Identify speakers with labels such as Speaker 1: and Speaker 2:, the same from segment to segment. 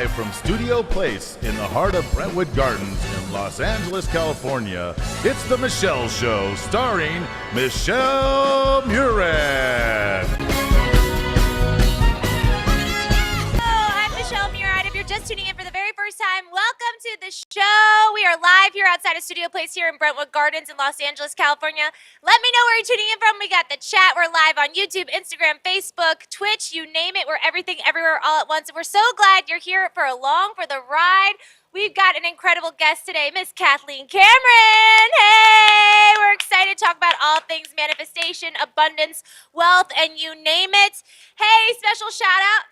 Speaker 1: Live from Studio Place in the heart of Brentwood Gardens in Los Angeles, California, it's The Michelle Show, starring Michelle Murad.
Speaker 2: Just tuning in for the very first time, welcome to the show. We are live here outside of Studio Place here in Brentwood Gardens in Los Angeles, California. Let me know where you're tuning in from. We got the chat. We're live on YouTube, Instagram, Facebook, Twitch, you name it. We're everything, everywhere, all at once. We're so glad you're here along for the ride. We've got an incredible guest today, Miss Kathleen Cameron. Hey, we're excited to talk about all things manifestation, abundance, wealth, and you name it. Hey, special shout out.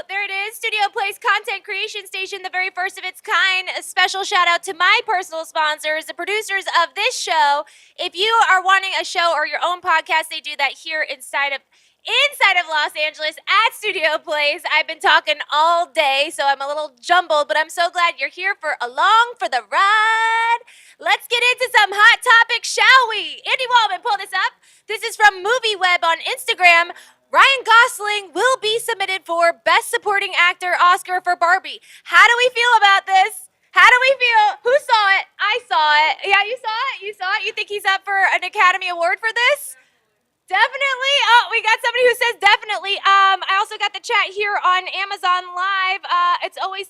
Speaker 2: There it is. Studio Place Content Creation Station, the very first of its kind. A special shout out to my personal sponsors, the producers of this show. If you are wanting a show or your own podcast, they do that here inside of Los Angeles at Studio Place. I've been talking all day, so I'm a little jumbled, but I'm so glad you're here along for the ride. Let's get into some hot topics, shall we? Andy Waldman, pull this up. This is from MovieWeb on Instagram. Ryan Gosling will be submitted for Best Supporting Actor Oscar for Barbie. How do we feel about this? How do we feel? Who saw it? I saw it. Yeah, you saw it? You saw it? You think he's up for an Academy Award for this? Definitely. Oh, we got somebody who says definitely. I also got the chat here on Amazon Live. It's always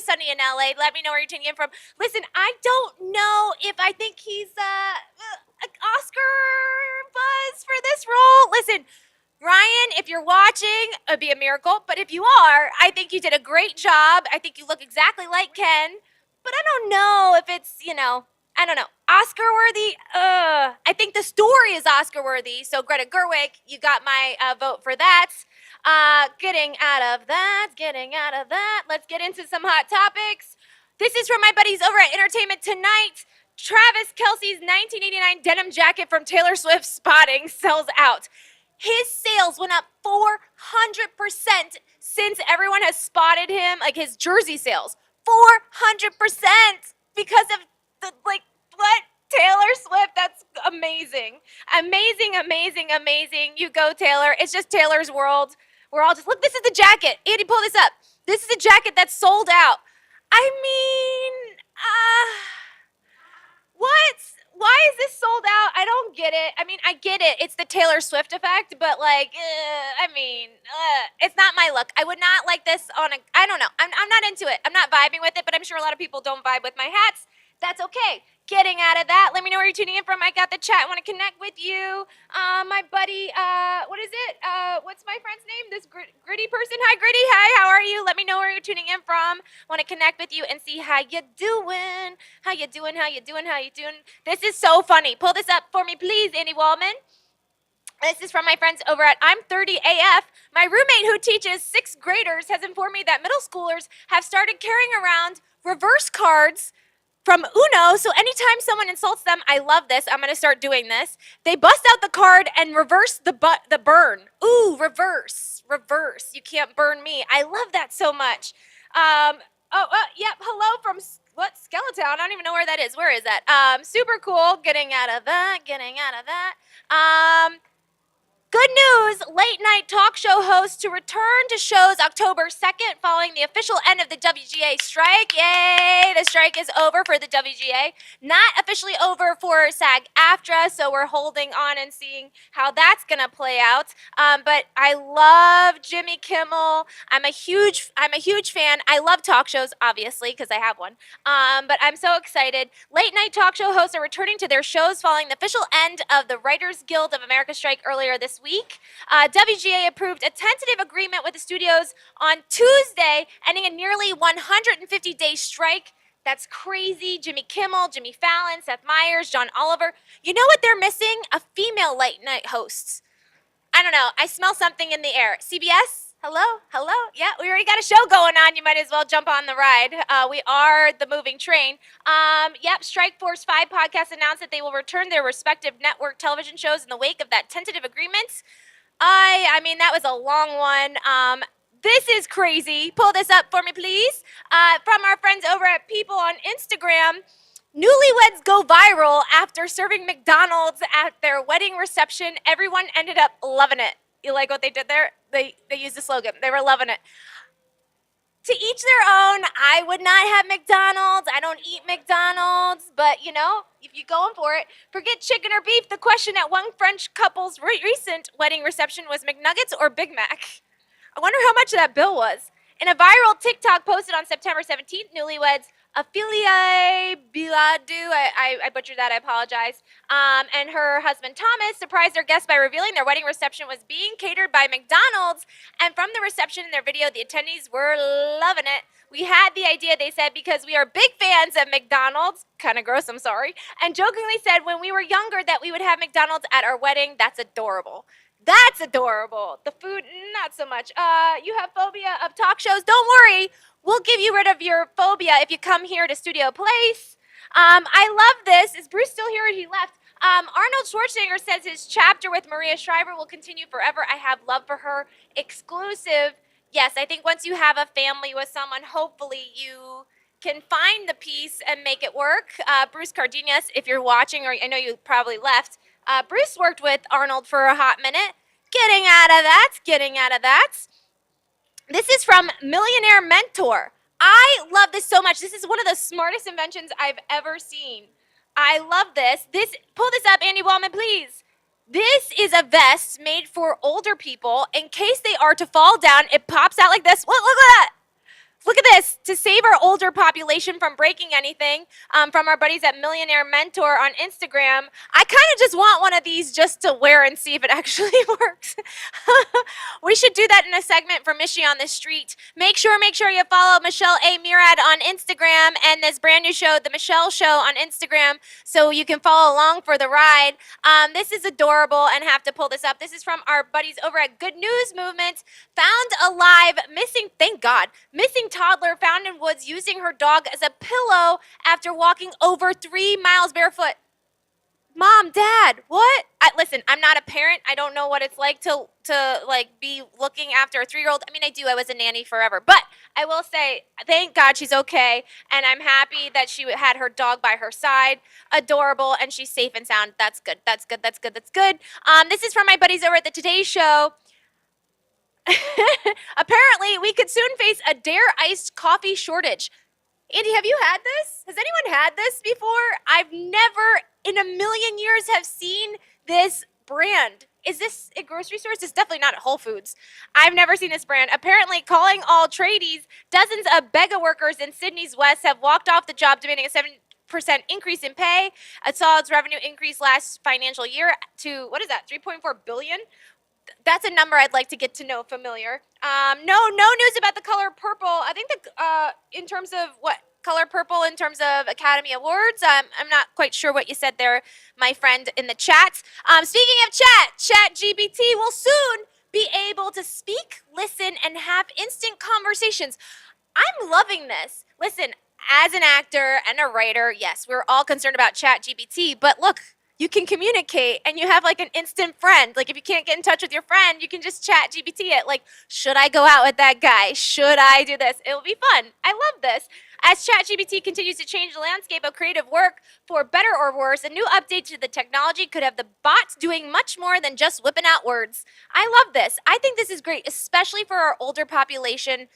Speaker 2: sunny in LA. Let me know where you're tuning in from. Listen, I don't know if I think he's Oscar buzz for this role. Listen, Ryan, if you're watching, it'd be a miracle. But if you are, I think you did a great job. I think you look exactly like Ken. But I don't know if it's, I don't know. Oscar worthy? I think the story is Oscar worthy. So Greta Gerwig, you got my vote for that. Getting out of that. Let's get into some hot topics. This is from my buddies over at Entertainment Tonight. Travis Kelce's 1989 denim jacket from Taylor Swift Spotting sells out. His sales went up 400% since everyone has spotted him, like his jersey sales. 400% because of what? Taylor Swift, that's amazing. Amazing. You go, Taylor. It's just Taylor's world. We're all just, look, this is the jacket. Andy, pull this up. This is the jacket that's sold out. I mean, what? Why is this sold out? I don't get it. I mean, I get it. It's the Taylor Swift effect, but it's not my look. I would not like this I don't know. I'm not into it. I'm not vibing with it, but I'm sure a lot of people don't vibe with my hats. That's okay. Getting out of that, let me know where you're tuning in from. I got the chat. I want to connect with you. My buddy, what is it? What's my friend's name? This Gritty person. Hi, Gritty. Hi, how are you? Let me know where you're tuning in from. Want to connect with you and see how you doing. How you doing? This is so funny. Pull this up for me, please, Andy Waldman. This is from my friends over at I'm 30 AF. My roommate who teaches 6th graders has informed me that middle schoolers have started carrying around reverse cards from Uno, so anytime someone insults them, I love this. I'm going to start doing this. They bust out the card and reverse the burn. Ooh, reverse. You can't burn me. I love that so much. Yep. Hello from Skeleton. I don't even know where that is. Where is that? Super cool. Getting out of that. Good news, late night talk show hosts to return to shows October 2nd following the official end of the WGA strike. Yay, the strike is over for the WGA. Not officially over for SAG-AFTRA, so we're holding on and seeing how that's going to play out. But I love Jimmy Kimmel. I'm a huge fan. I love talk shows, obviously, because I have one. But I'm so excited. Late night talk show hosts are returning to their shows following the official end of the Writers Guild of America strike earlier this week. WGA approved a tentative agreement with the studios on Tuesday, ending a nearly 150-day strike. That's crazy. Jimmy Kimmel, Jimmy Fallon, Seth Meyers, John Oliver. You know what they're missing? A female late night host. I don't know. I smell something in the air. CBS? Hello? Yeah, we already got a show going on. You might as well jump on the ride. We are the moving train. Strikeforce 5 podcast announced that they will return their respective network television shows in the wake of that tentative agreement. I mean, that was a long one. This is crazy. Pull this up for me, please. From our friends over at People on Instagram. Newlyweds go viral after serving McDonald's at their wedding reception. Everyone ended up loving it. You like what they did there? They used the slogan. They were loving it. To each their own. I would not have McDonald's. I don't eat McDonald's. But, you know, if you're going for it, forget chicken or beef. The question at one French couple's recent wedding reception was McNuggets or Big Mac. I wonder how much that bill was. In a viral TikTok posted on September 17th, newlyweds Ophelia Biladu, I butchered that, I apologize, and her husband Thomas surprised their guests by revealing their wedding reception was being catered by McDonald's. And from the reception in their video, the attendees were loving it. We had the idea, they said, because we are big fans of McDonald's. Kind of gross, I'm sorry. And jokingly said when we were younger that we would have McDonald's at our wedding. That's adorable. That's adorable. The food, not so much. You have phobia of talk shows? Don't worry. We'll give you rid of your phobia if you come here to Studio Place. I love this. Is Bruce still here or he left? Arnold Schwarzenegger says his chapter with Maria Shriver will continue forever. I have love for her. Exclusive. Yes, I think once you have a family with someone, hopefully you can find the peace and make it work. Bruce Cardenas, if you're watching, or I know you probably left, Bruce worked with Arnold for a hot minute. Getting out of that. This is from Millionaire Mentor. I love this so much. This is one of the smartest inventions I've ever seen. I love this. Pull this up, Andy Wallman, please. This is a vest made for older people. In case they are to fall down, it pops out like this. Look at that. Look at this. To save our older population from breaking anything, from our buddies at Millionaire Mentor on Instagram, I kind of just want one of these just to wear and see if it actually works. We should do that in a segment for Michie on the Street. Make sure you follow Michelle A. Murad on Instagram and this brand new show, The Michelle Show on Instagram, so you can follow along for the ride. This is adorable and have to pull this up. This is from our buddies over at Good News Movement. Found alive, missing, thank God, missing toddler found in woods using her dog as a pillow after walking over 3 miles barefoot. Mom, Dad, what? Listen, I'm not a parent. I don't know what it's like to like be looking after a 3-year-old. I mean, I do. I was a nanny forever. But I will say, thank God she's okay. And I'm happy that she had her dog by her side. Adorable. And she's safe and sound. That's good. That's good. That's good. That's good. This is from my buddies over at the Today Show. Apparently, we could soon face a Dare iced coffee shortage. Andy, have you had this? Has anyone had this before? I've never in a million years have seen this brand. Is this at grocery stores? It's definitely not at Whole Foods. I've never seen this brand. Apparently, calling all tradies, dozens of Bega workers in Sydney's West have walked off the job demanding a 7% increase in pay. It saw its revenue increase last financial year to, what is that, $3.4 billion? That's a number I'd like to get to know familiar. No news about the color purple. I think in terms of what color purple in terms of Academy Awards. I'm not quite sure what you said there, my friend in the chat. Speaking of ChatGPT will soon be able to speak, listen, and have instant conversations. I'm loving this. Listen, as an actor and a writer, yes, we're all concerned about ChatGPT, but look, you can communicate and you have like an instant friend. Like if you can't get in touch with your friend, you can just chat GPT it. Like, should I go out with that guy? Should I do this? It will be fun. I love this. As ChatGPT continues to change the landscape of creative work for better or worse, a new update to the technology could have the bots doing much more than just whipping out words. I love this. I think this is great, especially for our older population.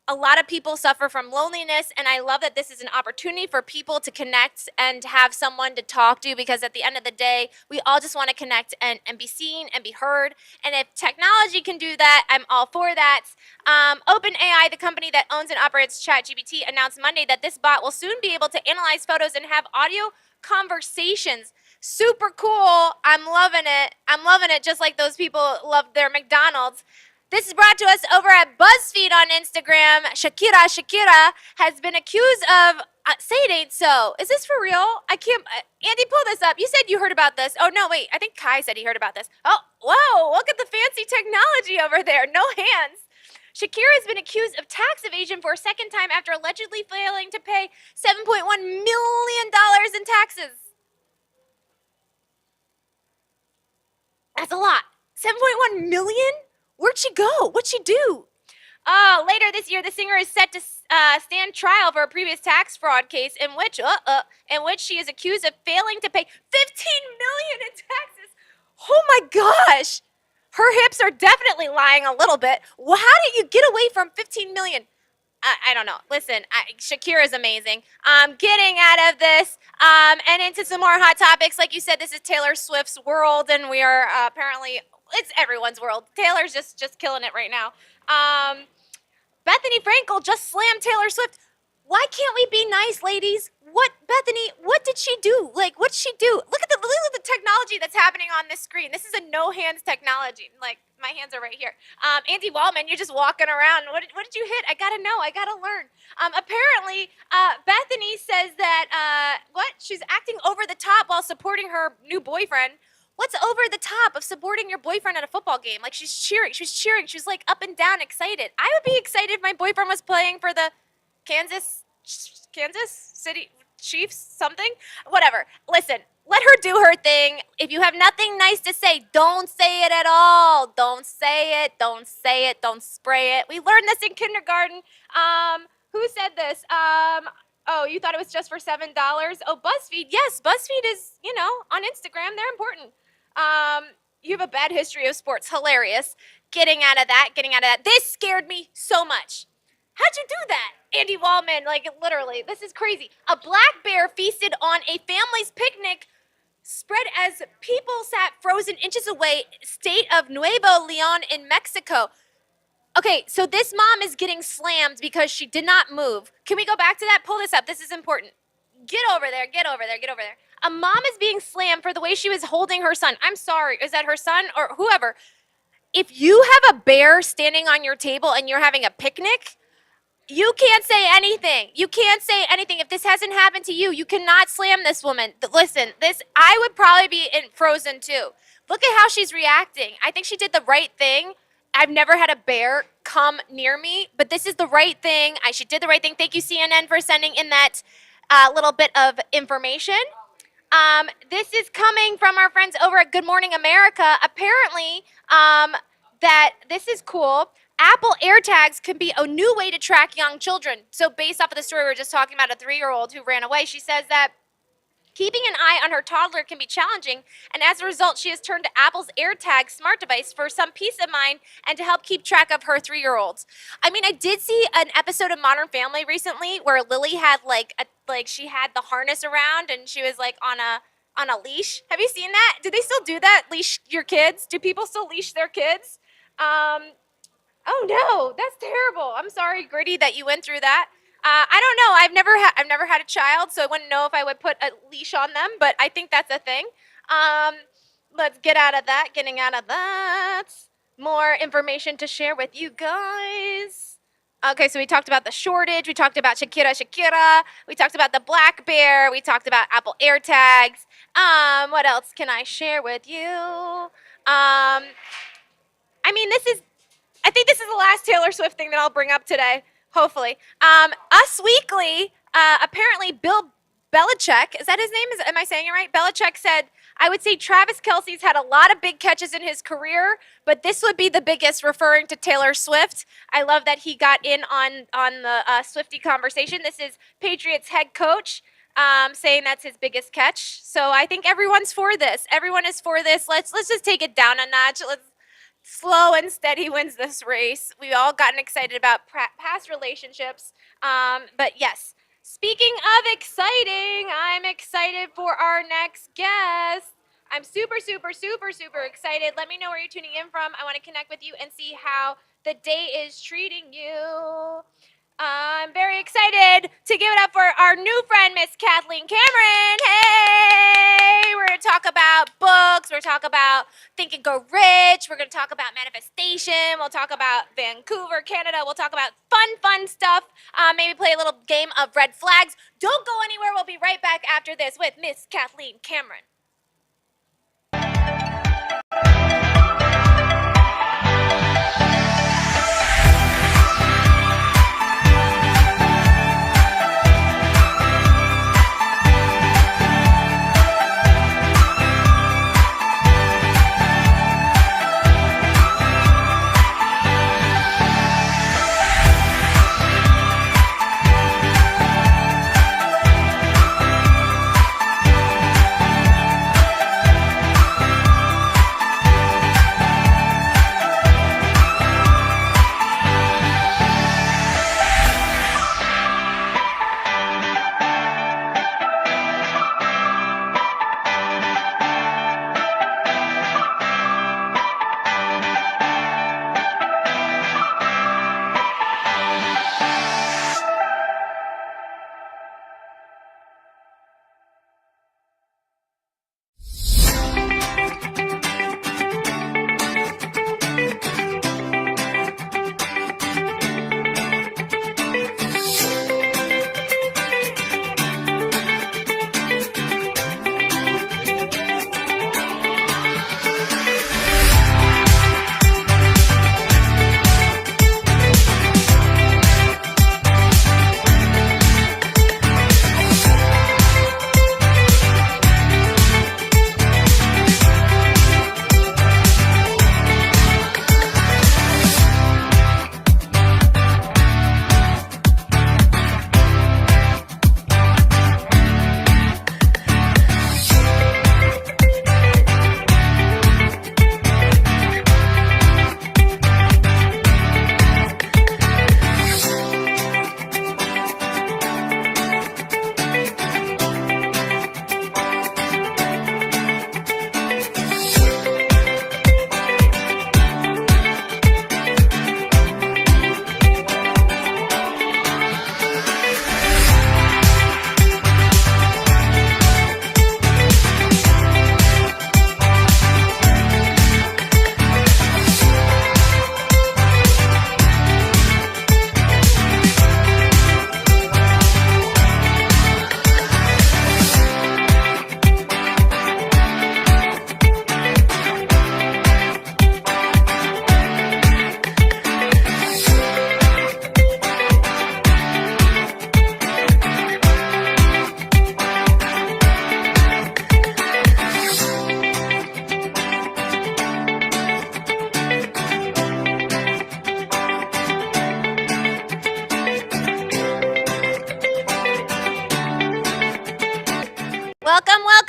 Speaker 2: A lot of people suffer from loneliness, and I love that this is an opportunity for people to connect and have someone to talk to, because at the end of the day, we all just want to connect and be seen and be heard. And if technology can do that, I'm all for that. OpenAI, the company that owns and operates ChatGPT, announced Monday that this bot will soon be able to analyze photos and have audio conversations. Super cool. I'm loving it. I'm loving it just like those people love their McDonald's. This is brought to us over at BuzzFeed on Instagram. Shakira has been accused of, say it ain't so. Is this for real? I can't, Andy, pull this up. You said you heard about this. Oh, no, wait. I think Kai said he heard about this. Oh, whoa, look at the fancy technology over there. No hands. Shakira has been accused of tax evasion for a second time after allegedly failing to pay $7.1 million in taxes. That's a lot. $7.1 million? Where'd she go? What'd she do? Later this year, the singer is set to stand trial for a previous tax fraud case in which she is accused of failing to pay $15 million in taxes. Oh my gosh! Her hips are definitely lying a little bit. Well, how did you get away from $15 million? I don't know. Listen, Shakira's amazing. Getting out of this and into some more hot topics. Like you said, this is Taylor Swift's world, and we are apparently it's everyone's world. Taylor's just killing it right now. Bethany Frankel just slammed Taylor Swift. Why can't we be nice, ladies? What, Bethany, what did she do? Like, what'd she do? Look at the technology that's happening on this screen. This is a no-hands technology. Like, my hands are right here. Andy Waldman, you're just walking around. What did you hit? I gotta know. I gotta learn. Apparently, Bethany says that, she's acting over the top while supporting her new boyfriend. What's over the top of supporting your boyfriend at a football game? Like, she's cheering. She's like up and down excited. I would be excited if my boyfriend was playing for the Kansas City Chiefs, something, whatever. Listen, let her do her thing. If you have nothing nice to say, don't say it at all. Don't say it. Don't say it. Don't spray it. We learned this in kindergarten. Who said this? Oh, you thought it was just for $7? Oh, BuzzFeed. Yes, BuzzFeed is, on Instagram. They're important. You have a bad history of sports. Hilarious. Getting out of that. This scared me so much. How'd you do that? Andy Waldman, like literally, this is crazy. A black bear feasted on a family's picnic spread as people sat frozen inches away, state of Nuevo Leon in Mexico. Okay, so this mom is getting slammed because she did not move. Can we go back to that? Pull this up. This is important. Get over there. A mom is being slammed for the way she was holding her son. I'm sorry. Is that her son or whoever? If you have a bear standing on your table and you're having a picnic, you can't say anything. If this hasn't happened to you, you cannot slam this woman. Listen, I would probably be frozen too. Look at how she's reacting. I think she did the right thing. I've never had a bear come near me, but this is the right thing. She did the right thing. Thank you, CNN, for sending in that little bit of information. This is coming from our friends over at Good Morning America. Apparently, that this is cool. Apple AirTags can be a new way to track young children. So based off of the story we were just talking about, a 3-year-old who ran away, she says that keeping an eye on her toddler can be challenging, and as a result, she has turned to Apple's AirTag smart device for some peace of mind and to help keep track of her 3-year-olds. I mean, I did see an episode of Modern Family recently where Lily had she had the harness around and she was like on a leash. Have you seen that? Do they still do that? Leash your kids? Do people still leash their kids? Oh no, that's terrible. I'm sorry, Gritty, that you went through that. I don't know. I've never had a child, so I wouldn't know if I would put a leash on them, but I think that's a thing. Let's get out of that. Getting out of that. More information to share with you guys. Okay, so we talked about the shortage. We talked about Shakira. We talked about the black bear. We talked about Apple AirTags. What else can I share with you? I think this is the last Taylor Swift thing that I'll bring up today, hopefully. Us Weekly, apparently Bill Belichick, is that his name? Am I saying it right? Belichick said, I would say Travis Kelce's had a lot of big catches in his career, but this would be the biggest, referring to Taylor Swift. I love that he got in on the Swiftie conversation. This is Patriots head coach saying that's his biggest catch. So I think everyone's for this. Everyone is for this. Let's just take it down a notch. Slow and steady wins this race. We've all gotten excited about past relationships. But yes, speaking of exciting, I'm excited for our next guest. I'm super, super, super, super excited. Let me know where you're tuning in from. I want to connect with you and see how the day is treating you. I'm very excited to give it up for our new friend, Miss Kathleen Cameron. Hey! We're going to talk about books. We're going to talk about Think and Go Rich. We're going to talk about manifestation. We'll talk about Vancouver, Canada. We'll talk about fun stuff. Maybe play a little game of red flags. Don't go anywhere. We'll be right back after this with Miss Kathleen Cameron.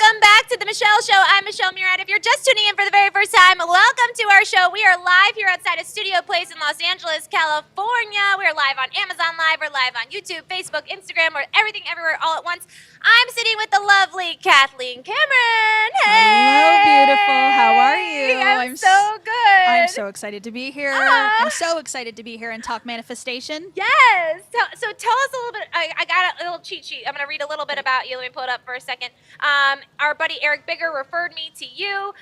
Speaker 2: Welcome back to the Michelle Show. I'm Michelle Murad. If you're just tuning in for the very first time, welcome to our show. We are live here outside of Studio Place in Los Angeles, California. We're live on Amazon Live. We're live on YouTube, Facebook, Instagram. We're everything, everywhere, all at once. I'm sitting with the lovely Kathleen Cameron. Hey!
Speaker 3: Hello, beautiful. How are you?
Speaker 2: I'm so good.
Speaker 3: I'm so excited to be here. I'm so excited to be here and talk manifestation.
Speaker 2: Yes. So tell us a little bit. I got a little cheat sheet. I'm going to read a little bit about you. Let me pull it up for a second. Our buddy Eric Bigger referred me to you.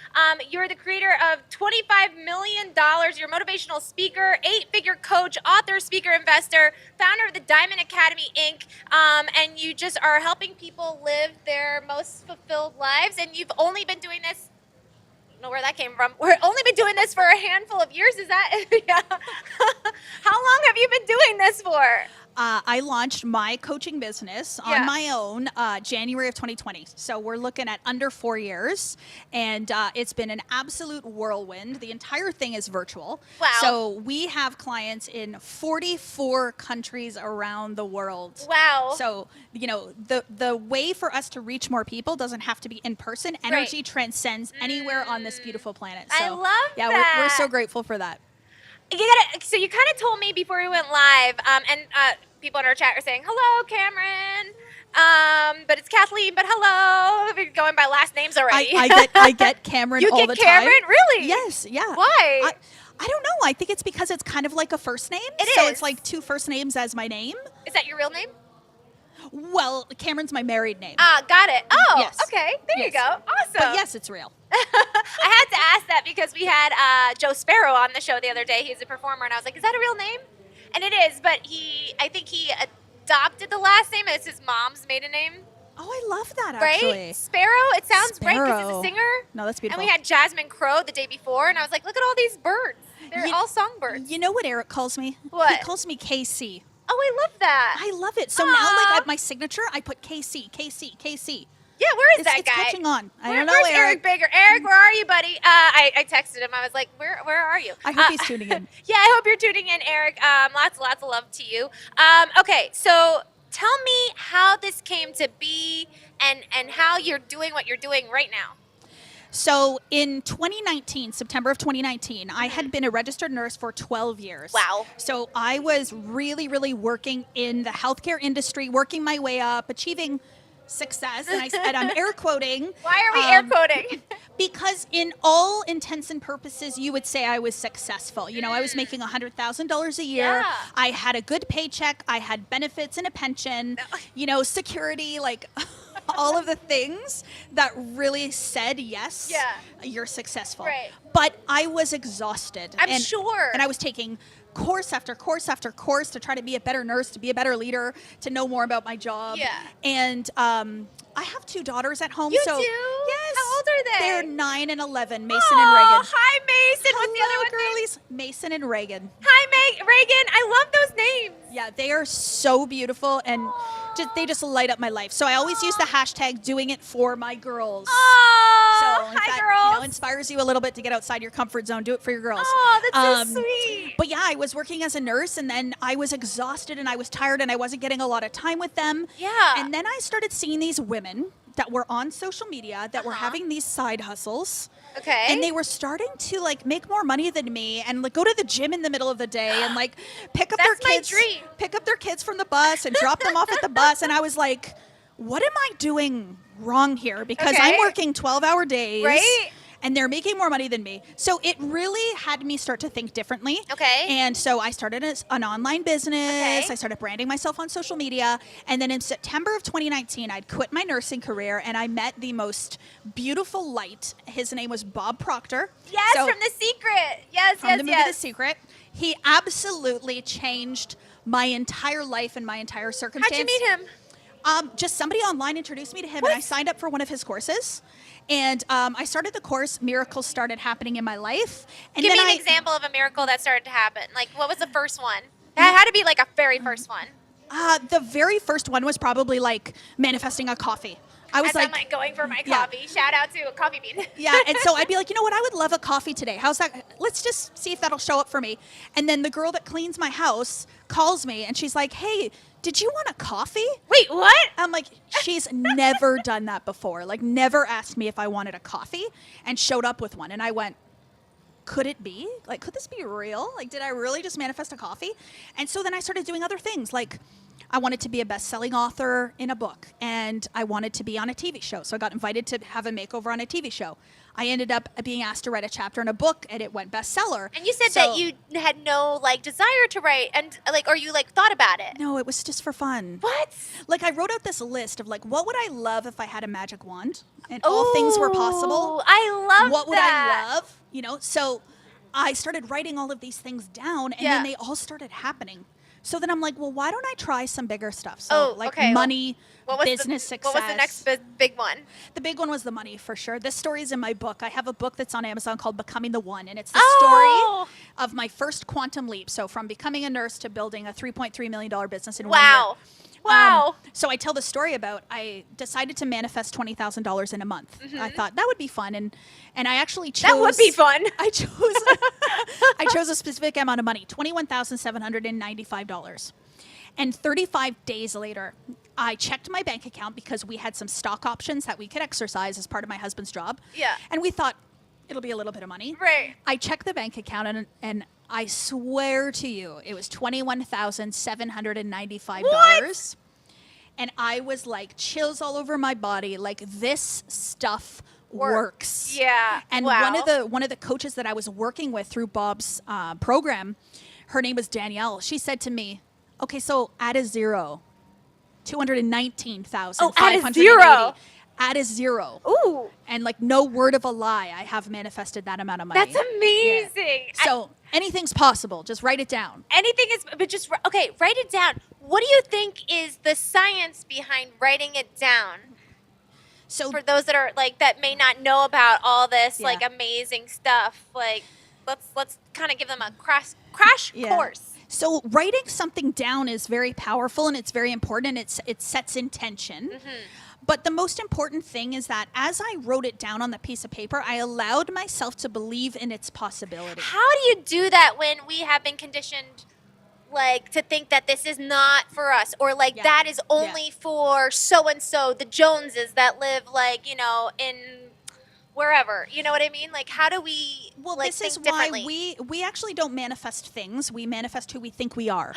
Speaker 2: You're the creator of $25 million. You're a motivational speaker, 8-figure coach, author, speaker, investor, founder of the Diamond Academy, Inc. And you just are helping people live their most fulfilled lives. And you've only been doing this. I don't know where that came from. We've only been doing this for a handful of years. Is that? Yeah. How long have you been doing this for?
Speaker 3: I launched my coaching business on my own January of 2020. So we're looking at under 4 years. And it's been an absolute whirlwind. The entire thing is virtual.
Speaker 2: Wow.
Speaker 3: So we have clients in 44 countries around the world.
Speaker 2: Wow.
Speaker 3: So, you know, the way for us to reach more people doesn't have to be in person. Energy transcends anywhere on this beautiful planet. So,
Speaker 2: I love
Speaker 3: yeah,
Speaker 2: that.
Speaker 3: we're so grateful for that.
Speaker 2: So you kind of told me before we went live, and people in our chat are saying, hello, Cameron. But it's Kathleen, but hello. We're going by last names already.
Speaker 3: I get Cameron
Speaker 2: you
Speaker 3: all
Speaker 2: get
Speaker 3: the
Speaker 2: Cameron?
Speaker 3: time.
Speaker 2: Really?
Speaker 3: Yes, yeah.
Speaker 2: Why?
Speaker 3: I don't know. I think it's because it's kind of like a first name.
Speaker 2: It
Speaker 3: so
Speaker 2: is.
Speaker 3: It's like 2 first names as my name.
Speaker 2: Is that your real name?
Speaker 3: Well, Cameron's my married name.
Speaker 2: Got it. Oh,
Speaker 3: Yes.
Speaker 2: okay. There you
Speaker 3: Yes.
Speaker 2: go. Awesome.
Speaker 3: But yes, it's real.
Speaker 2: I had to ask that because we had Joe Sparrow on the show the other day. He's a performer, and I was like, is that a real name? And it is, but I think he adopted the last name. It's his mom's maiden name.
Speaker 3: Oh, I love that,
Speaker 2: Right?
Speaker 3: actually.
Speaker 2: Sparrow? It sounds right because he's
Speaker 3: Sparrow.
Speaker 2: a singer.
Speaker 3: No, that's beautiful.
Speaker 2: And we had Jasmine Crow the day before, and I was like, look at all these birds. They're all songbirds.
Speaker 3: You know what Eric calls me?
Speaker 2: What?
Speaker 3: He calls me KC.
Speaker 2: Oh, I love that.
Speaker 3: I love it. So now,
Speaker 2: Aw.
Speaker 3: like, at my signature, I put KC, KC, KC.
Speaker 2: Yeah, where is
Speaker 3: It's
Speaker 2: that guy?
Speaker 3: catching on. I don't know,
Speaker 2: Where's
Speaker 3: Eric.
Speaker 2: Bigger? Eric, where are you, buddy? I texted him. I was like, where are you?
Speaker 3: I hope he's tuning in.
Speaker 2: Yeah, I hope you're tuning in, Eric. Lots of love to you. Okay, so tell me how this came to be and how you're doing what you're doing right now.
Speaker 3: So in 2019, September of 2019, I had been a registered nurse for 12 years.
Speaker 2: Wow.
Speaker 3: So I was really, really working in the healthcare industry, working my way up, achieving success. And I'm air quoting.
Speaker 2: Why are we air quoting?
Speaker 3: Because in all intents and purposes, you would say I was successful. You know, I was making $100,000 a year.
Speaker 2: Yeah.
Speaker 3: I had a good paycheck. I had benefits and a pension, you know, security, like all of the things that really said, yes, you're successful.
Speaker 2: Right.
Speaker 3: But I was exhausted.
Speaker 2: I'm sure.
Speaker 3: And I was taking course after course after course to try to be a better nurse, to be a better leader, to know more about my job.
Speaker 2: Yeah.
Speaker 3: And I have 2 daughters at home.
Speaker 2: You
Speaker 3: so
Speaker 2: do?
Speaker 3: Yes.
Speaker 2: How old are they?
Speaker 3: They're 9 and 11, Mason and Reagan.
Speaker 2: Hi, Mason. What's the other
Speaker 3: Hello,
Speaker 2: one's name?
Speaker 3: girlies. Mason and Reagan.
Speaker 2: Hi, Reagan. I love those names.
Speaker 3: Yeah, they are so beautiful and they just light up my life. So I always use the hashtag doing it for my girls.
Speaker 2: Oh,
Speaker 3: So if
Speaker 2: hi,
Speaker 3: that,
Speaker 2: girls.
Speaker 3: you know, inspires you a little bit to get outside your comfort zone, do it for your girls.
Speaker 2: Oh, that's so sweet.
Speaker 3: But yeah, I was working as a nurse and then I was exhausted and I was tired and I wasn't getting a lot of time with them.
Speaker 2: Yeah.
Speaker 3: And then I started seeing these women that were on social media that were
Speaker 2: Uh-huh.
Speaker 3: having these side hustles.
Speaker 2: Okay.
Speaker 3: And they were starting to like make more money than me and like go to the gym in the middle of the day and like pick up
Speaker 2: That's
Speaker 3: their
Speaker 2: my
Speaker 3: kids
Speaker 2: dream.
Speaker 3: pick up their kids from the bus and drop them off at the bus. And I was like, what am I doing wrong here? Because
Speaker 2: Okay.
Speaker 3: I'm working 12-hour days.
Speaker 2: Right.
Speaker 3: And they're making more money than me. So it really had me start to think differently.
Speaker 2: Okay.
Speaker 3: And so I started an online business.
Speaker 2: Okay.
Speaker 3: I started branding myself on social media. And then in September of 2019, I'd quit my nursing career and I met the most beautiful light. His name was Bob Proctor.
Speaker 2: Yes,
Speaker 3: So-
Speaker 2: from The Secret. Yes,
Speaker 3: from the movie
Speaker 2: yes.
Speaker 3: The Secret. He absolutely changed my entire life and my entire circumstance.
Speaker 2: How'd you meet him?
Speaker 3: Just somebody online introduced me to him, and I signed up for one of his courses. And I started the course. Miracles started happening in my life. And
Speaker 2: Give
Speaker 3: then
Speaker 2: me an example of a miracle that started to happen. Like, what was the first one? It had to be like a very first one.
Speaker 3: The very first one was probably like manifesting a coffee. I was
Speaker 2: As
Speaker 3: like,
Speaker 2: I'm like going for my
Speaker 3: Yeah.
Speaker 2: coffee. Shout out to a coffee bean.
Speaker 3: yeah. And so I'd be like, you know what? I would love a coffee today. How's that? Let's just see if that'll show up for me. And then the girl that cleans my house calls me and she's like, hey, did you want a coffee?
Speaker 2: Wait, what?
Speaker 3: I'm like, she's never done that before. Like, never asked me if I wanted a coffee and showed up with one. And I went, could it be? Like, could this be real? Like, did I really just manifest a coffee? And so then I started doing other things. Like, I wanted to be a best-selling author in a book, and I wanted to be on a TV show. So I got invited to have a makeover on a TV show. I ended up being asked to write a chapter in a book, and it went bestseller.
Speaker 2: And you said that you had no like desire to write, and like, or you like thought about it.
Speaker 3: No, it was just for fun.
Speaker 2: What?
Speaker 3: Like, I wrote out this list of like, what would I love if I had a magic wand and all things were possible?
Speaker 2: I love
Speaker 3: What would
Speaker 2: that.
Speaker 3: I love? You know, so I started writing all of these things down, and then they all started happening. So then I'm like, well, why don't I try some bigger stuff? So money, business success.
Speaker 2: What was the next big one?
Speaker 3: The big one was the money, for sure. This story is in my book. I have a book that's on Amazon called Becoming the One, and it's the story of my first quantum leap. So from becoming a nurse to building a $3.3 million business in 1 year.
Speaker 2: Wow.
Speaker 3: So I tell the story about I decided to manifest $20,000 in a month. I thought that would be fun, and I actually chose.
Speaker 2: That would be fun.
Speaker 3: I chose a specific amount of money, $21,795. And 35 days later, I checked my bank account because we had some stock options that we could exercise as part of my husband's job.
Speaker 2: Yeah.
Speaker 3: And we thought it'll be a little bit of money.
Speaker 2: Right.
Speaker 3: I checked the bank account and I swear to you, it was $21,795.
Speaker 2: What?
Speaker 3: And I was like chills all over my body. Like, this stuff works.
Speaker 2: Yeah.
Speaker 3: And one of the coaches that I was working with through Bob's program, her name was Danielle. She said to me, "Okay, so add a zero, 219,000.
Speaker 2: Add a zero.
Speaker 3: Add a zero."
Speaker 2: Ooh.
Speaker 3: And like, no word of a lie, I have manifested that amount of money.
Speaker 2: That's amazing.
Speaker 3: Yeah. So anything's possible. Just write it down.
Speaker 2: Anything is, but just okay. Write it down. What do you think is the science behind writing it down?
Speaker 3: So
Speaker 2: For those that are like that may not know about all this
Speaker 3: Yeah.
Speaker 2: like amazing stuff, like let's kind of give them a crash course.
Speaker 3: So writing something down is very powerful and it's very important. It sets intention. But the most important thing is that as I wrote it down on the piece of paper, I allowed myself to believe in its possibility.
Speaker 2: How do you do that when we have been conditioned like to think that this is not for us, or like that is only for so and so, the Joneses that live like, you know, in wherever, you know what I mean? Like, how do we like
Speaker 3: this
Speaker 2: think
Speaker 3: is
Speaker 2: differently?
Speaker 3: why we actually don't manifest things. We manifest who we think we are,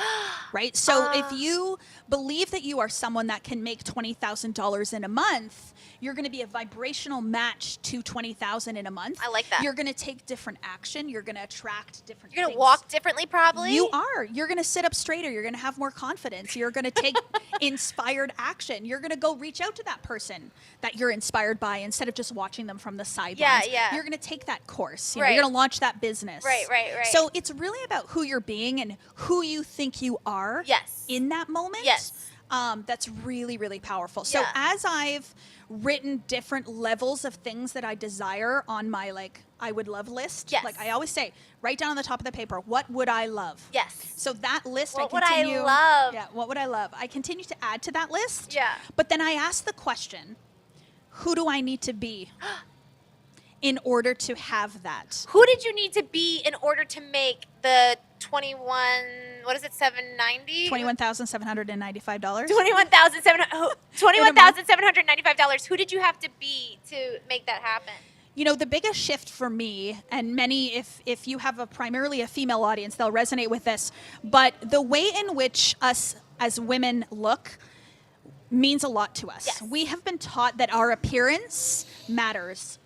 Speaker 3: right? So if you believe that you are someone that can make $20,000 in a month, you're going to be a vibrational match to $20,000 in a month.
Speaker 2: I like that.
Speaker 3: You're going to take different action. You're going to attract different
Speaker 2: You're gonna
Speaker 3: things.
Speaker 2: walk differently, probably.
Speaker 3: You are. You're going to sit up straighter. You're going to have more confidence. You're going to take inspired action. You're going to go reach out to that person that you're inspired by instead of just watching them from the sidelines.
Speaker 2: Yeah.
Speaker 3: You're going to take that course. You know,
Speaker 2: Right.
Speaker 3: you're going to launch that business.
Speaker 2: Right.
Speaker 3: So it's really about who you're being and who you think you are
Speaker 2: Yes.
Speaker 3: in that moment.
Speaker 2: Yes.
Speaker 3: That's really, really powerful. So
Speaker 2: Yeah.
Speaker 3: as I've written different levels of things that I desire on my like I would love list,
Speaker 2: Yes.
Speaker 3: like I always say, write down on the top of the paper, what would I love?
Speaker 2: Yes.
Speaker 3: So that list,
Speaker 2: What
Speaker 3: I
Speaker 2: would I
Speaker 3: continue.
Speaker 2: love?
Speaker 3: Yeah, what would I love? I continue to add to that list.
Speaker 2: Yeah.
Speaker 3: But then I ask the question, who do I need to be in order to have that?
Speaker 2: Who did you need to be in order to make the 790?
Speaker 3: $21,795.
Speaker 2: $21,795. Who did you have to be to make that happen?
Speaker 3: You know, the biggest shift for me, and many, if you have primarily a female audience, they'll resonate with this, but the way in which us as women look means a lot to us.
Speaker 2: Yes.
Speaker 3: We have been taught that our appearance matters.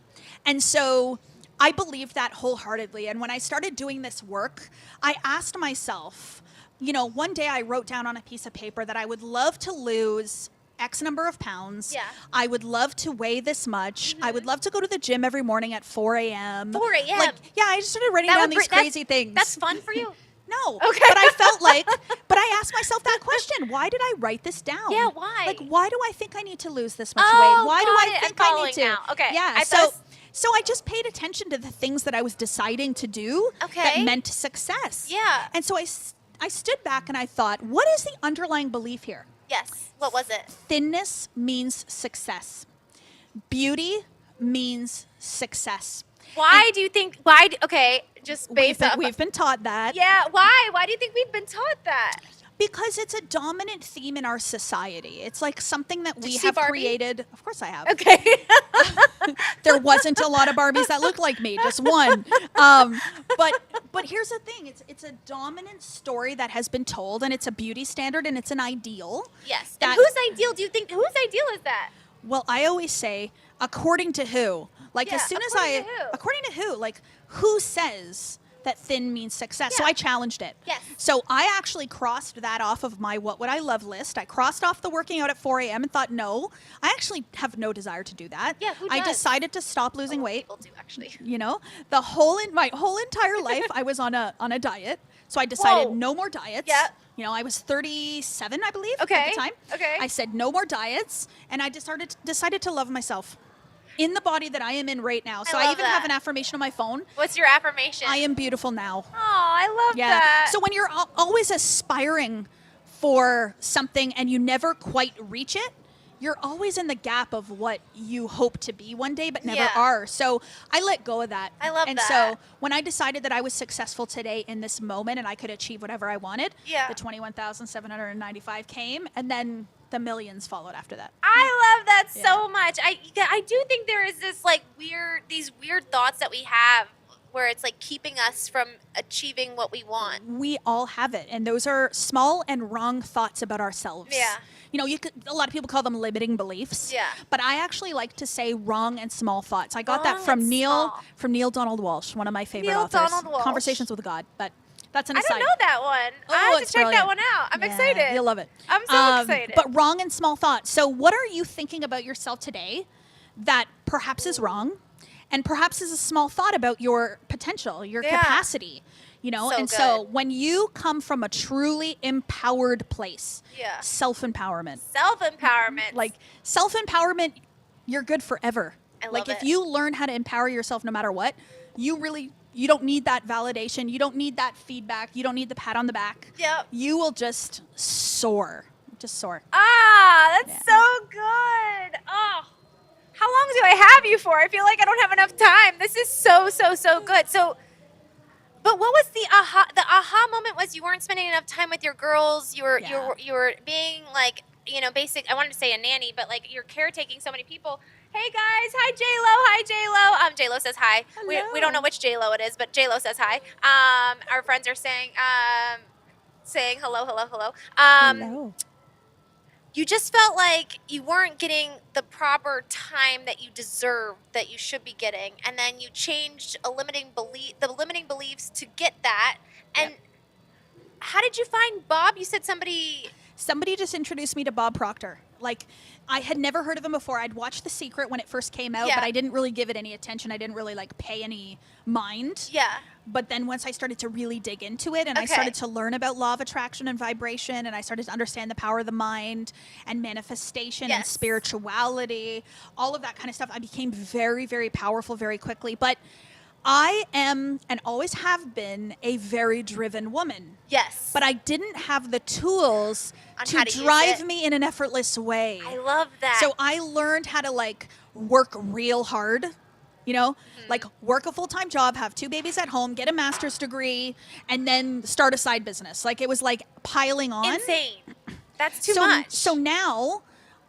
Speaker 3: And so I believed that wholeheartedly. And when I started doing this work, I asked myself, you know, one day I wrote down on a piece of paper that I would love to lose X number of pounds.
Speaker 2: Yeah.
Speaker 3: I would love to weigh this much. I would love to go to the gym every morning at 4 a.m.
Speaker 2: 4 a.m.?
Speaker 3: Like, yeah, I just started writing down these crazy things.
Speaker 2: That's fun for you.
Speaker 3: No.
Speaker 2: Okay.
Speaker 3: But I felt like, but I asked myself that question. Why did I write this down?
Speaker 2: Yeah, why?
Speaker 3: Like, why do I think I need to lose this much
Speaker 2: Oh,
Speaker 3: weight? Why do
Speaker 2: got
Speaker 3: I
Speaker 2: it.
Speaker 3: think
Speaker 2: I'm
Speaker 3: I
Speaker 2: following
Speaker 3: need to?
Speaker 2: now. Okay.
Speaker 3: Yeah.
Speaker 2: I
Speaker 3: So
Speaker 2: thought-
Speaker 3: so I just paid attention to the things that I was deciding to do that
Speaker 2: Okay.
Speaker 3: meant success.
Speaker 2: Yeah.
Speaker 3: And so I stood back and I thought, what is the underlying belief here?
Speaker 2: Yes. What was it?
Speaker 3: Thinness means success. Beauty means success.
Speaker 2: Why do you think? Okay, just based off.
Speaker 3: We've been taught that.
Speaker 2: Yeah. Why? Why do you think we've been taught that?
Speaker 3: Because it's a dominant theme in our society. It's like something that we
Speaker 2: you see
Speaker 3: have
Speaker 2: Barbie?
Speaker 3: created. Of course I have.
Speaker 2: Okay.
Speaker 3: There wasn't a lot of Barbies that looked like me, just one. But here's the thing: it's a dominant story that has been told, and it's a beauty standard, and it's an ideal.
Speaker 2: Yes.
Speaker 3: That-
Speaker 2: And whose ideal do you think? Whose ideal is that?
Speaker 3: Well, I always say, according to who? Like
Speaker 2: Yeah,
Speaker 3: as soon as
Speaker 2: according to who?
Speaker 3: according to who? Like who says that thin means success? So
Speaker 2: Yeah.
Speaker 3: I challenged it.
Speaker 2: Yes.
Speaker 3: So I actually crossed that off of my what would I love list. I crossed off the working out at 4 a.m. and thought, no, I actually have no desire to do that.
Speaker 2: Yeah, who
Speaker 3: I
Speaker 2: does?
Speaker 3: decided to stop losing
Speaker 2: A lot of
Speaker 3: weight.
Speaker 2: People do actually.
Speaker 3: You know, my whole entire life I was on a diet. So I decided
Speaker 2: Whoa.
Speaker 3: no more diets.
Speaker 2: Yeah.
Speaker 3: You know, I was 37, I believe,
Speaker 2: Okay.
Speaker 3: at the time.
Speaker 2: Okay.
Speaker 3: I said no more diets, and I decided to love myself in the body that I am in right now. So I
Speaker 2: love
Speaker 3: even have
Speaker 2: that.
Speaker 3: an affirmation on my phone.
Speaker 2: What's your affirmation?
Speaker 3: I am beautiful now.
Speaker 2: Oh, I love
Speaker 3: Yeah.
Speaker 2: that.
Speaker 3: So when you're always aspiring for something and you never quite reach it, you're always in the gap of what you hope to be one day but never
Speaker 2: Yeah.
Speaker 3: are. So I let go of that.
Speaker 2: I love
Speaker 3: and
Speaker 2: that.
Speaker 3: so when I decided that I was successful today in this moment and I could achieve whatever I wanted,
Speaker 2: Yeah.
Speaker 3: the 21,795 came, and then the millions followed after that.
Speaker 2: I love that
Speaker 3: Yeah.
Speaker 2: so much. I do think there is this like these weird thoughts that we have where it's like keeping us from achieving what we want.
Speaker 3: We all have it, and those are small and wrong thoughts about ourselves.
Speaker 2: Yeah.
Speaker 3: You know, a lot of people call them limiting beliefs.
Speaker 2: Yeah.
Speaker 3: But I actually like to say wrong and small thoughts. I got that
Speaker 2: Wrong
Speaker 3: from
Speaker 2: and
Speaker 3: Neil
Speaker 2: small.
Speaker 3: Donald Walsh, one of my favorite
Speaker 2: Neil
Speaker 3: authors.
Speaker 2: Donald Walsh.
Speaker 3: Conversations with God, but that's an
Speaker 2: I
Speaker 3: aside.
Speaker 2: don't know that one.
Speaker 3: Oh,
Speaker 2: I have
Speaker 3: it's
Speaker 2: to check that
Speaker 3: brilliant.
Speaker 2: one out. I'm
Speaker 3: Yeah,
Speaker 2: excited.
Speaker 3: You'll love it.
Speaker 2: I'm so excited.
Speaker 3: But wrong and small thoughts. So what are you thinking about yourself today that perhaps is wrong and perhaps is a small thought about your potential, your
Speaker 2: Yeah.
Speaker 3: capacity, you know?
Speaker 2: So
Speaker 3: and so
Speaker 2: good.
Speaker 3: when you come from a truly empowered place,
Speaker 2: Yeah.
Speaker 3: self-empowerment,
Speaker 2: Self-empowerment.
Speaker 3: like self-empowerment, you're good forever.
Speaker 2: I
Speaker 3: Like
Speaker 2: love
Speaker 3: if
Speaker 2: it.
Speaker 3: you learn how to empower yourself no matter what, you don't need that validation, you don't need that feedback, you don't need the pat on the back.
Speaker 2: Yep.
Speaker 3: You will just soar. Just soar.
Speaker 2: Ah, that's
Speaker 3: Yeah.
Speaker 2: so good. Oh, how long do I have you for? I feel like I don't have enough time. This is so good. So, but what was the aha? The aha moment was you weren't spending enough time with your girls. You were being like, you know, basic. I wanted to say a nanny, but like you're caretaking so many people. Hey guys, hi J Lo, hi J Lo. J Lo says hi. We
Speaker 3: Hello.
Speaker 2: don't know which J Lo it is, but J Lo says hi. Our friends are saying hello.
Speaker 3: Hello.
Speaker 2: You just felt like you weren't getting the proper time that you deserve, that you should be getting, and then you changed the limiting beliefs to get that. And how did you find Bob? You said somebody.
Speaker 3: Somebody just introduced me to Bob Proctor. Like, I had never heard of him before. I'd watched The Secret when it first came out,
Speaker 2: Yeah.
Speaker 3: but I didn't really give it any attention. I didn't really like pay any mind.
Speaker 2: Yeah.
Speaker 3: But then once I started to really dig into it and I
Speaker 2: Okay.
Speaker 3: started to learn about law of attraction and vibration, and I started to understand the power of the mind and manifestation and
Speaker 2: Yes.
Speaker 3: spirituality, all of that kind of stuff, I became very, very powerful very quickly. But I am and always have been a very driven woman.
Speaker 2: Yes.
Speaker 3: But I didn't have the tools
Speaker 2: On
Speaker 3: to
Speaker 2: how to use
Speaker 3: drive
Speaker 2: it.
Speaker 3: me in an effortless way.
Speaker 2: I love that.
Speaker 3: So I learned how to like work real hard, you know,
Speaker 2: Mm-hmm.
Speaker 3: like work a full-time job, have 2 babies at home, get a master's degree, and then start a side business. Like it was like piling on.
Speaker 2: insane. That's too
Speaker 3: so,
Speaker 2: much.
Speaker 3: So now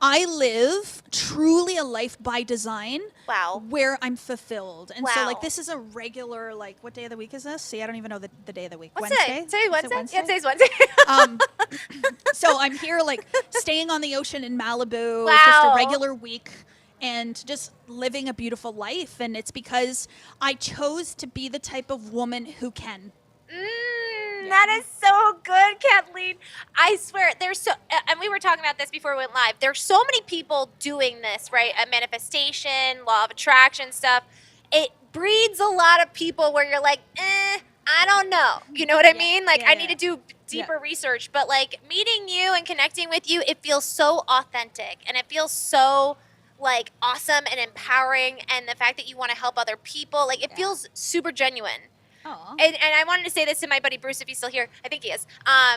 Speaker 3: I live truly a life by design.
Speaker 2: Wow.
Speaker 3: Where I'm fulfilled. And so
Speaker 2: Wow.
Speaker 3: like this is a regular, like what day of the week is this? See, I don't even know the day of the week.
Speaker 2: What's
Speaker 3: Wednesday?
Speaker 2: today? Today's
Speaker 3: Is it
Speaker 2: Wednesday? Yeah, today's Wednesday.
Speaker 3: um, so I'm here like staying on the ocean in Malibu,
Speaker 2: Wow.
Speaker 3: just a regular week and just living a beautiful life. And it's because I chose to be the type of woman who can.
Speaker 2: That is so good, Kathleen. I swear, and we were talking about this before we went live. There's so many people doing this, right? A manifestation, law of attraction stuff. It breeds a lot of people where you're like, I don't know. You know what I mean? Like,
Speaker 3: yeah,
Speaker 2: I need to do deeper research. But like meeting you and connecting with you, it feels so authentic and it feels so like awesome and empowering. And the fact that you want to help other people, like it feels super genuine.
Speaker 3: Oh.
Speaker 2: And I wanted to say this to my buddy Bruce, if he's still here. I think he is.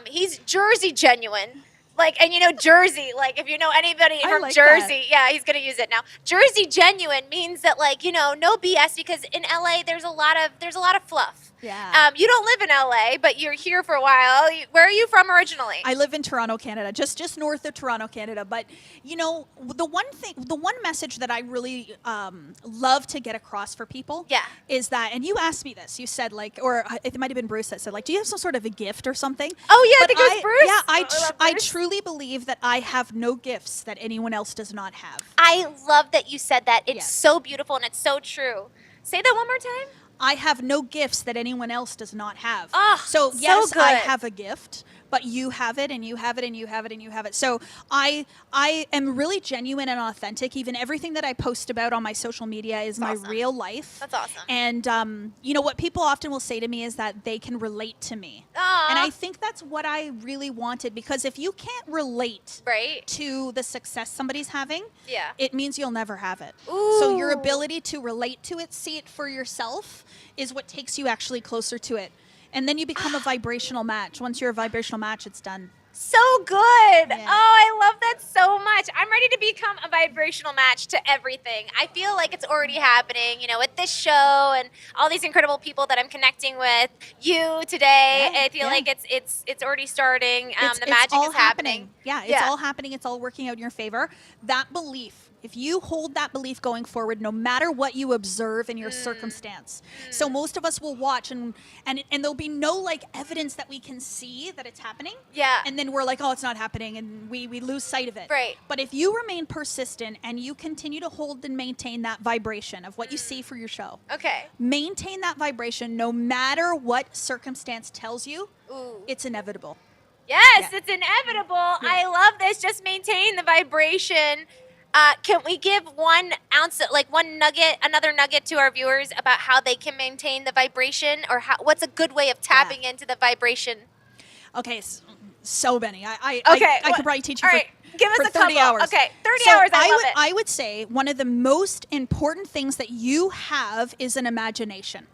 Speaker 2: He's Jersey genuine. Like, and you know, Jersey, like if you know anybody
Speaker 3: I
Speaker 2: from
Speaker 3: like
Speaker 2: Jersey, yeah, he's going to use it now. Jersey genuine means that like, you know, no BS, because in LA there's a lot of fluff.
Speaker 3: Yeah.
Speaker 2: You don't live in LA, but you're here for a while. Where are you from originally?
Speaker 3: I live in Toronto, Canada, just north of Toronto, Canada. But the one message that I really love to get across for people, is that, and you asked me this, you said like, or it might have been Bruce that said like, do you have some sort of a gift or something?
Speaker 2: Oh yeah,
Speaker 3: but
Speaker 2: I think it was Bruce.
Speaker 3: Yeah, I
Speaker 2: Bruce.
Speaker 3: truly believe that I have no gifts that anyone else does not have.
Speaker 2: I love that you said that. It's
Speaker 3: Yes.
Speaker 2: so beautiful and it's so true. Say that one more time.
Speaker 3: I have no gifts that anyone else does not have.
Speaker 2: Oh,
Speaker 3: so
Speaker 2: so
Speaker 3: yes,
Speaker 2: good.
Speaker 3: I have a gift, but you have it, and you have it, and you have it, and you have it. So I am really genuine and authentic. Even everything that I post about on my social media is my
Speaker 2: awesome.
Speaker 3: real life.
Speaker 2: That's awesome.
Speaker 3: And what people often will say to me is that they can relate to me.
Speaker 2: Aw.
Speaker 3: And I think that's what I really wanted, because if you can't relate
Speaker 2: Right.
Speaker 3: to the success somebody's having,
Speaker 2: Yeah.
Speaker 3: it means you'll never have it. So your
Speaker 2: Ooh.
Speaker 3: ability to relate to it, see it for yourself, is what takes you actually closer to it. And then you become a vibrational match. Once you're a vibrational match, it's done.
Speaker 2: So good.
Speaker 3: Yeah.
Speaker 2: Oh, I love that so much. I'm ready to become a vibrational match to everything. I feel like it's already happening, with this show and all these incredible people that I'm connecting with. You today,
Speaker 3: Yeah,
Speaker 2: I feel
Speaker 3: yeah.
Speaker 2: like it's already starting.
Speaker 3: It's
Speaker 2: The magic
Speaker 3: all
Speaker 2: is happening.
Speaker 3: Yeah, it's all happening. It's all working out in your favor. That belief, if you hold that belief going forward, no matter what you observe in your circumstance. So most of us will watch and there'll be no like evidence that we can see that it's happening.
Speaker 2: Yeah.
Speaker 3: And then we're like, oh, it's not happening, and we lose sight of it.
Speaker 2: Right.
Speaker 3: But if you remain persistent and you continue to hold and maintain that vibration of what you see for your show,
Speaker 2: Okay.
Speaker 3: maintain that vibration no matter what circumstance tells you,
Speaker 2: Ooh.
Speaker 3: it's inevitable.
Speaker 2: Yes,
Speaker 3: Yeah.
Speaker 2: it's inevitable. I love this. Just maintain the vibration. Can we give one ounce, like another nugget to our viewers about how they can maintain the vibration, or what's a good way of tapping into the vibration?
Speaker 3: Okay, so many. I
Speaker 2: Okay,
Speaker 3: could probably teach you
Speaker 2: all
Speaker 3: for,
Speaker 2: right, give us
Speaker 3: for
Speaker 2: a
Speaker 3: 30
Speaker 2: couple.
Speaker 3: hours.
Speaker 2: Okay, 30
Speaker 3: So
Speaker 2: hours, I love it.
Speaker 3: I would say one of the most important things that you have is an imagination.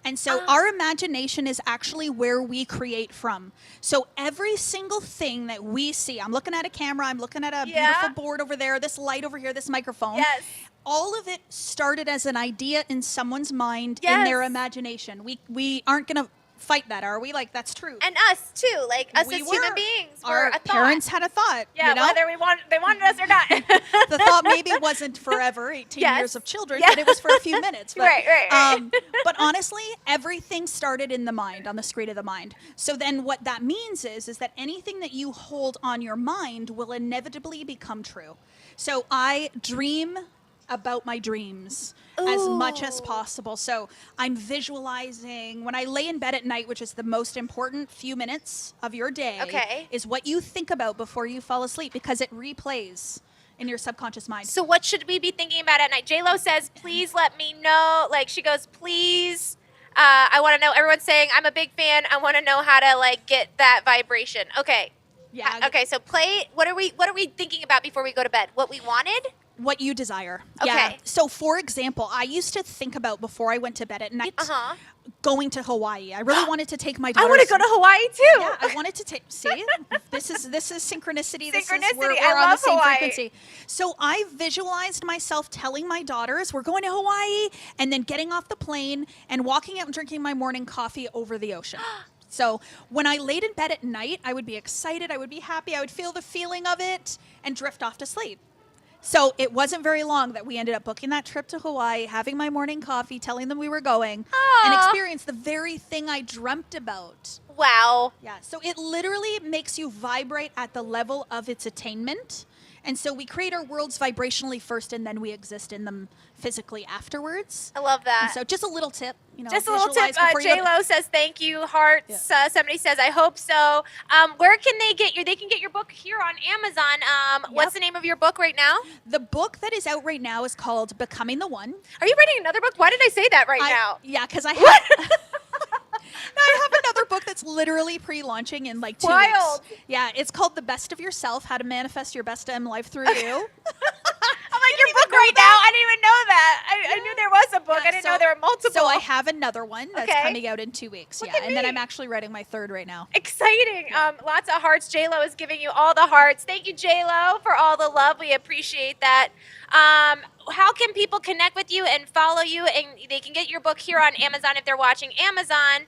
Speaker 3: And so our imagination is actually where we create from. So every single thing that we see, I'm looking at a camera, I'm looking at a beautiful board over there, this light over here, this microphone.
Speaker 2: Yes.
Speaker 3: All of it started as an idea in someone's mind, in their
Speaker 2: Yes.
Speaker 3: imagination. We aren't going to fight that, are we? Like, that's true.
Speaker 2: And us too, like us
Speaker 3: We
Speaker 2: as human
Speaker 3: were.
Speaker 2: beings.
Speaker 3: Our
Speaker 2: were a
Speaker 3: parents
Speaker 2: thought.
Speaker 3: had a thought.
Speaker 2: Yeah,
Speaker 3: you know?
Speaker 2: whether they wanted us or not.
Speaker 3: The thought maybe wasn't forever, 18
Speaker 2: Yes.
Speaker 3: years of children,
Speaker 2: Yeah.
Speaker 3: but it was for a few minutes. But,
Speaker 2: Right.
Speaker 3: But honestly, everything started in the mind, on the screen of the mind. So then what that means is that anything that you hold on your mind will inevitably become true. So I dream about my dreams as much as
Speaker 2: Ooh.
Speaker 3: possible. So I'm visualizing when I lay in bed at night, which is the most important few minutes of your day,
Speaker 2: Okay.
Speaker 3: is what you think about before you fall asleep, because it replays in your subconscious mind.
Speaker 2: So what should we be thinking about at night? J-Lo says, please let me know. Like, she goes, please. I want to know. Everyone's saying, I'm a big fan. I want to know how to like get that vibration. Okay.
Speaker 3: Yeah.
Speaker 2: Okay. So play. What are we thinking about before we go to bed? What we wanted?
Speaker 3: What you desire.
Speaker 2: Okay.
Speaker 3: Yeah. So for example, I used to think about, before I went to bed at night, going to Hawaii. I really wanted to take my
Speaker 2: I
Speaker 3: daughters.
Speaker 2: want to go to Hawaii too.
Speaker 3: Yeah, I wanted to take. See, this is synchronicity. This is
Speaker 2: Synchronicity.
Speaker 3: we're
Speaker 2: I
Speaker 3: on
Speaker 2: love
Speaker 3: the same
Speaker 2: Hawaii.
Speaker 3: frequency. So I visualized myself telling my daughters we're going to Hawaii, and then getting off the plane and walking out and drinking my morning coffee over the ocean. So when I laid in bed at night, I would be excited, I would be happy, I would feel the feeling of it and drift off to sleep. So it wasn't very long that we ended up booking that trip to Hawaii, having my morning coffee, telling them we were going, and
Speaker 2: Aw.
Speaker 3: experience the very thing I dreamt about.
Speaker 2: Wow.
Speaker 3: Yeah, so it literally makes you vibrate at the level of its attainment. And so we create our worlds vibrationally first, and then we exist in them physically afterwards.
Speaker 2: I love that.
Speaker 3: And so just a little tip,
Speaker 2: Just a little tip.
Speaker 3: visualize before you go to-
Speaker 2: J-Lo says thank you. Hearts. Somebody says I hope so. Where can they get They can get your book here on Amazon. What's the name of your book right now?
Speaker 3: The book that is out right now is called Becoming the One.
Speaker 2: Are you writing another book? Why did I say that now?
Speaker 3: Yeah, because I have. No, I have another book that's literally pre-launching in like 2
Speaker 2: Wild.
Speaker 3: weeks. Yeah, it's called The Best of Yourself: How to Manifest Your Best in Life Through You.
Speaker 2: I'm like, your book right now? I didn't even know that. I knew there was a book.
Speaker 3: Yeah,
Speaker 2: I didn't know there were multiple.
Speaker 3: So I have another one that's
Speaker 2: Okay.
Speaker 3: coming out in 2 weeks.
Speaker 2: Look
Speaker 3: Yeah,
Speaker 2: at
Speaker 3: and then
Speaker 2: me.
Speaker 3: I'm actually writing my third right now.
Speaker 2: Exciting. Lots of hearts. J-Lo is giving you all the hearts. Thank you, J-Lo, for all the love. We appreciate that. how can people connect with you and follow you? And they can get your book here on Amazon if they're watching Amazon.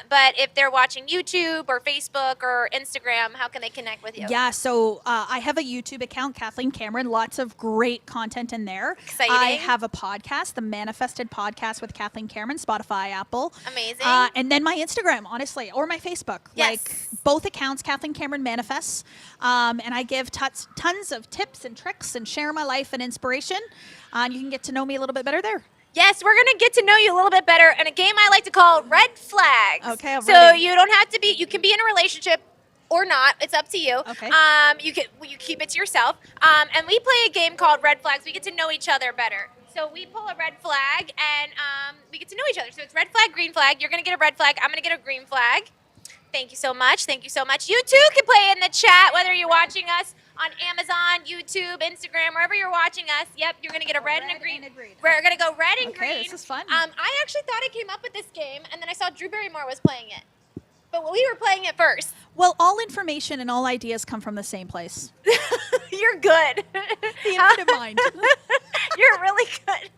Speaker 2: But if they're watching YouTube or Facebook or Instagram, how can they connect with you?
Speaker 3: Yeah, so I have a YouTube account, Kathleen Cameron. Lots of great content in there.
Speaker 2: Exciting.
Speaker 3: I have a podcast, the Manifested Podcast with Kathleen Cameron, Spotify, Apple.
Speaker 2: Amazing.
Speaker 3: And then my Instagram, honestly, or my Facebook.
Speaker 2: Yes.
Speaker 3: Like both accounts, Kathleen Cameron Manifests. And I give tons of tips and tricks and share my life and inspiration. You can get to know me a little bit better there.
Speaker 2: Yes, we're going to get to know you a little bit better in a game I like to call Red Flags.
Speaker 3: Okay, I'm
Speaker 2: so
Speaker 3: ready.
Speaker 2: you don't have to be, you can be in a relationship or not. It's up to you.
Speaker 3: Okay.
Speaker 2: You keep it to yourself. And we play a game called Red Flags. We get to know each other better. So we pull a red flag and we get to know each other. So it's red flag, green flag. You're going to get a red flag. I'm going to get a green flag. Thank you so much. Thank you so much. You too can play in the chat, whether you're watching us on Amazon, YouTube, Instagram, wherever you're watching us. Yep, you're going to get a red and a green. We're going to go red and green.
Speaker 3: Okay, this is fun.
Speaker 2: I actually thought I came up with this game, and then I saw Drew Barrymore was playing it. But we were playing it first.
Speaker 3: Well, all information and all ideas come from the same place.
Speaker 2: You're good.
Speaker 3: The infinite mind.
Speaker 2: You're really good.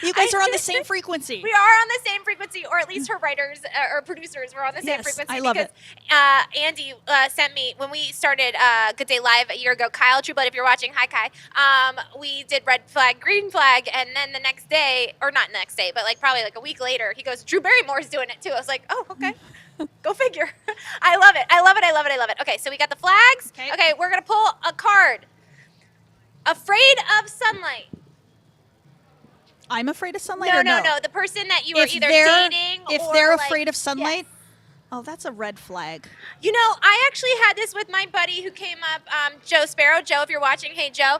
Speaker 3: You guys are on the same frequency.
Speaker 2: We are on the same frequency, or at least her writers or producers were on the same
Speaker 3: Yes,
Speaker 2: frequency.
Speaker 3: I love
Speaker 2: because,
Speaker 3: it.
Speaker 2: Andy sent me, when we started Good Day Live a year ago, Kyle Trueblood, if you're watching, hi Kai, we did red flag, green flag, and then the next day, or not next day, but like probably like a week later, he goes, Drew Barrymore's doing it too. I was like, oh, okay. Go figure. I love it. I love it. I love it. I love it. Okay, so we got the flags. Okay, we're going to pull a card. Afraid of sunlight.
Speaker 3: I'm afraid of sunlight.
Speaker 2: No,
Speaker 3: or no,
Speaker 2: no. The person that you are
Speaker 3: If
Speaker 2: either
Speaker 3: they're-
Speaker 2: dating
Speaker 3: If
Speaker 2: or
Speaker 3: they're
Speaker 2: like-
Speaker 3: afraid of sunlight,
Speaker 2: Yes.
Speaker 3: oh, that's a red flag.
Speaker 2: You know, I actually had this with my buddy who came up, Joe Sparrow. Joe, if you're watching, hey Joe.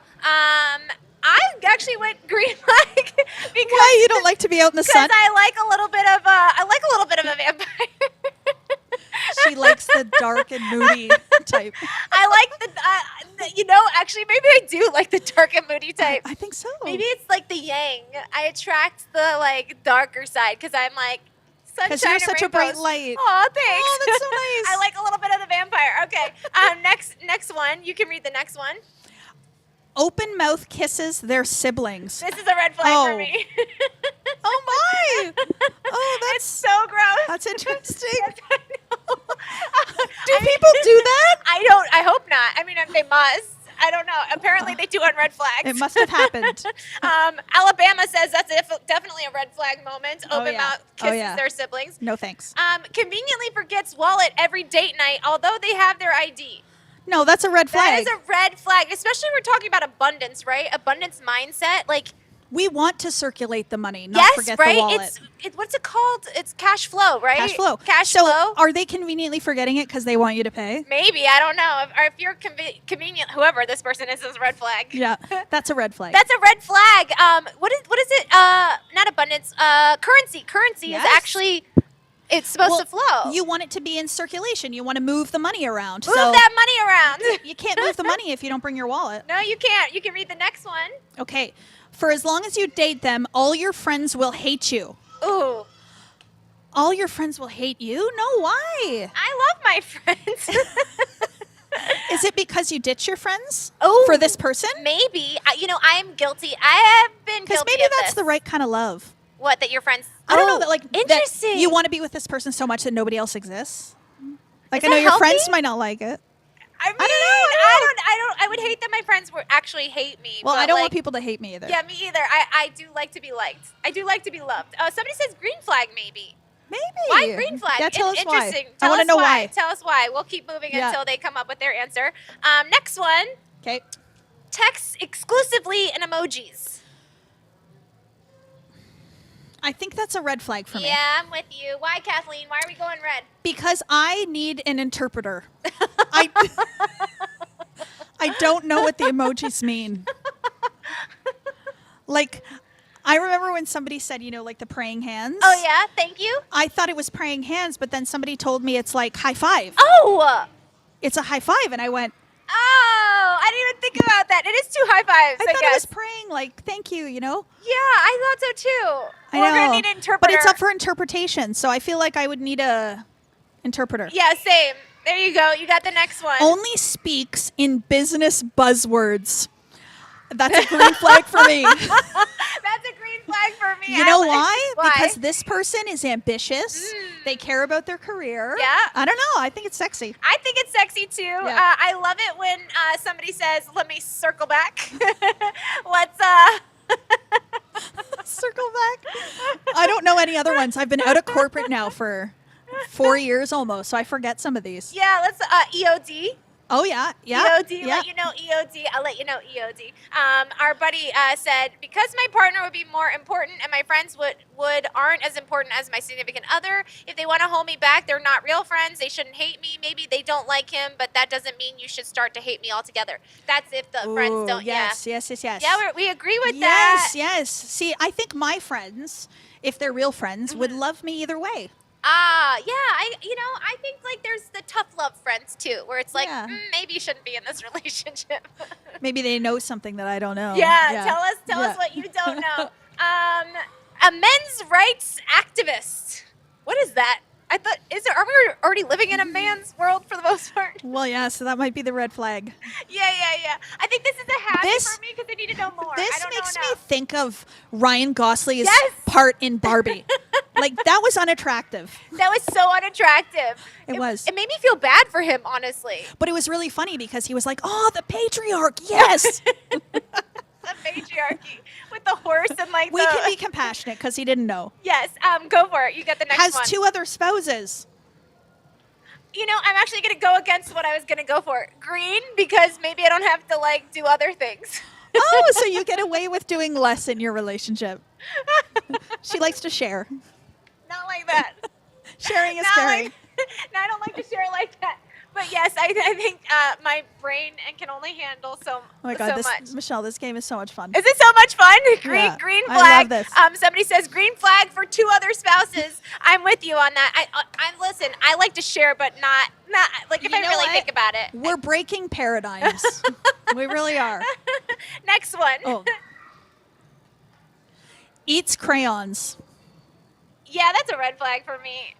Speaker 2: I actually went green flag because
Speaker 3: Why you don't like to be out in the sun?
Speaker 2: because I like a little bit of a vampire.
Speaker 3: She likes the dark and moody type.
Speaker 2: I like actually maybe I do like the dark and moody type.
Speaker 3: I think so.
Speaker 2: Maybe it's like the yang. I attract the like darker side because I'm like sunshine.
Speaker 3: Because you're
Speaker 2: and
Speaker 3: such a bright
Speaker 2: rainbows.
Speaker 3: light.
Speaker 2: Oh, thanks.
Speaker 3: Oh, that's so nice.
Speaker 2: I like a little bit of the vampire. Okay. Next one. You can read the next one.
Speaker 3: Open mouth kisses their siblings.
Speaker 2: This is a red flag for
Speaker 3: Oh.
Speaker 2: me.
Speaker 3: Oh my! Oh,
Speaker 2: It's
Speaker 3: that's
Speaker 2: so gross.
Speaker 3: that's interesting.
Speaker 2: Yes, I know.
Speaker 3: Do people do that?
Speaker 2: I hope not. I mean, they must. I don't know. Apparently, they do on red flags.
Speaker 3: It must have happened.
Speaker 2: Alabama says that's definitely a red flag moment.
Speaker 3: Oh,
Speaker 2: Open
Speaker 3: yeah.
Speaker 2: mouth
Speaker 3: Oh,
Speaker 2: kisses
Speaker 3: yeah.
Speaker 2: their siblings.
Speaker 3: No thanks.
Speaker 2: Conveniently forgets wallet every date night, although they have their ID.
Speaker 3: No, that's a red
Speaker 2: That
Speaker 3: flag.
Speaker 2: is a red flag, especially when we're talking about abundance, right? Abundance mindset. Like,
Speaker 3: We want to circulate the money, not
Speaker 2: yes,
Speaker 3: forget
Speaker 2: right?
Speaker 3: the wallet.
Speaker 2: What's it called? It's cash flow, right?
Speaker 3: Cash flow.
Speaker 2: Cash
Speaker 3: so
Speaker 2: flow.
Speaker 3: are they conveniently forgetting it because they want you to pay?
Speaker 2: Maybe, I don't know. If you're convenient, whoever this person is a red flag.
Speaker 3: Yeah, that's a red flag.
Speaker 2: That's a red flag. What is it? Not abundance. Currency. Currency
Speaker 3: Yes.
Speaker 2: is actually, it's supposed to flow.
Speaker 3: You want it to be in circulation. You want to move the money around.
Speaker 2: Move
Speaker 3: so
Speaker 2: that money around.
Speaker 3: you can't move the money if you don't bring your wallet.
Speaker 2: No, you can't. You can read the next one.
Speaker 3: Okay. For as long as you date them, all your friends will hate you.
Speaker 2: Ooh,
Speaker 3: All your friends will hate you? No, why?
Speaker 2: I love my friends.
Speaker 3: Is it because you ditch your friends
Speaker 2: Oh,
Speaker 3: for this person?
Speaker 2: Maybe. I am guilty. I have been
Speaker 3: Because
Speaker 2: guilty
Speaker 3: maybe
Speaker 2: of
Speaker 3: that's
Speaker 2: this.
Speaker 3: the right kind of love.
Speaker 2: What, that your friends...
Speaker 3: I don't know
Speaker 2: Oh,
Speaker 3: that like
Speaker 2: interesting.
Speaker 3: that you want to be with this person so much that nobody else exists. Like
Speaker 2: Is
Speaker 3: I know
Speaker 2: that
Speaker 3: your
Speaker 2: healthy?
Speaker 3: friends might not like it.
Speaker 2: I mean,
Speaker 3: I don't
Speaker 2: I would hate that my friends would actually hate me.
Speaker 3: Well,
Speaker 2: but,
Speaker 3: I don't
Speaker 2: like,
Speaker 3: want people to hate me either.
Speaker 2: Yeah, me either. I do like to be liked. I do like to be loved. Somebody says green flag, maybe.
Speaker 3: Maybe.
Speaker 2: Why green flag?
Speaker 3: Yeah, tell us why.
Speaker 2: Interesting.
Speaker 3: I want to know why.
Speaker 2: Tell us why. We'll keep moving
Speaker 3: Yeah.
Speaker 2: until they come up with their answer. Next one.
Speaker 3: Okay.
Speaker 2: Text exclusively in emojis.
Speaker 3: I think that's a red flag for me.
Speaker 2: Yeah, I'm with you. Why, Kathleen? Why are we going red?
Speaker 3: Because I need an interpreter. I don't know what the emojis mean. Like, I remember when somebody said, like the praying hands.
Speaker 2: Oh, yeah? Thank you?
Speaker 3: I thought it was praying hands, but then somebody told me it's like high five.
Speaker 2: Oh!
Speaker 3: It's a high five, and I went,
Speaker 2: Oh! I didn't even think about that. It is two high fives,
Speaker 3: I
Speaker 2: I
Speaker 3: thought
Speaker 2: guess.
Speaker 3: it was praying, like, thank you,
Speaker 2: Yeah, I thought so too.
Speaker 3: I
Speaker 2: We're
Speaker 3: know.
Speaker 2: gonna need an interpreter.
Speaker 3: But it's up for interpretation, so I feel like I would need a interpreter.
Speaker 2: Yeah, same. There you go. You got the next one.
Speaker 3: Only speaks in business buzzwords. That's a green flag for me.
Speaker 2: That's a green flag for me.
Speaker 3: You know why?
Speaker 2: Why?
Speaker 3: Because this person is ambitious. They care about their career.
Speaker 2: Yeah.
Speaker 3: I don't know. I think it's sexy.
Speaker 2: I think it's sexy too.
Speaker 3: Yeah.
Speaker 2: I love it when somebody says, "Let me circle back." Let's
Speaker 3: Circle back. I don't know any other ones. I've been out of corporate now for 4 years almost, so I forget some of these.
Speaker 2: yeah, let's EOD.
Speaker 3: Oh yeah, yeah.
Speaker 2: EOD,
Speaker 3: yeah.
Speaker 2: let you know EOD. I'll let you know EOD. Our buddy said, because my partner would be more important and my friends aren't as important as my significant other. If they want to hold me back, they're not real friends. They shouldn't hate me. Maybe they don't like him, but that doesn't mean you should start to hate me altogether. That's if the friends don't.
Speaker 3: Yes,
Speaker 2: yeah.
Speaker 3: yes.
Speaker 2: Yeah, we agree with that.
Speaker 3: Yes. See, I think my friends, if they're real friends, would love me either way.
Speaker 2: Yeah, I think like there's the tough love friends too, where it's like,
Speaker 3: Yeah.
Speaker 2: Maybe you shouldn't be in this relationship.
Speaker 3: Maybe they know something that I don't know.
Speaker 2: Yeah, tell
Speaker 3: Yeah.
Speaker 2: us what you don't know. A men's rights activist. What is that? I thought, are we already living in a man's world for the most part?
Speaker 3: Well, yeah, so that might be the red flag.
Speaker 2: Yeah. I think this is a happy
Speaker 3: This-
Speaker 2: for me because I need to know more.
Speaker 3: This
Speaker 2: I don't
Speaker 3: makes
Speaker 2: know
Speaker 3: me
Speaker 2: enough.
Speaker 3: think of Ryan Gosling's
Speaker 2: Yes!
Speaker 3: part in Barbie. Like, that was unattractive.
Speaker 2: That was so unattractive.
Speaker 3: It was.
Speaker 2: It made me feel bad for him, honestly.
Speaker 3: But it was really funny because he was like, oh, the patriarch, yes.
Speaker 2: The patriarchy with the horse and like
Speaker 3: We can be compassionate because he didn't know.
Speaker 2: Yes, go for it. You get the next
Speaker 3: Has
Speaker 2: one.
Speaker 3: 2 other spouses.
Speaker 2: I'm actually going to go against what I was going to go for. Green, because maybe I don't have to, like, do other things.
Speaker 3: Oh, so you get away with doing less in your relationship. She likes to share.
Speaker 2: Not like that.
Speaker 3: Sharing is
Speaker 2: Not
Speaker 3: caring.
Speaker 2: like, no, I don't like to share like that. But yes, I think my brain can only handle so
Speaker 3: Oh my God,
Speaker 2: much.
Speaker 3: Michelle, this game is so much fun.
Speaker 2: Is it so much fun? Green
Speaker 3: Yeah, I
Speaker 2: flag.
Speaker 3: love this.
Speaker 2: Somebody says green flag for 2 other spouses. I'm with you on that. I listen. I like to share, but not like if
Speaker 3: You
Speaker 2: I
Speaker 3: know
Speaker 2: really
Speaker 3: what?
Speaker 2: think about it.
Speaker 3: We're breaking paradigms. We really are.
Speaker 2: Next one.
Speaker 3: Oh. Eats crayons.
Speaker 2: Yeah, that's a red flag for me.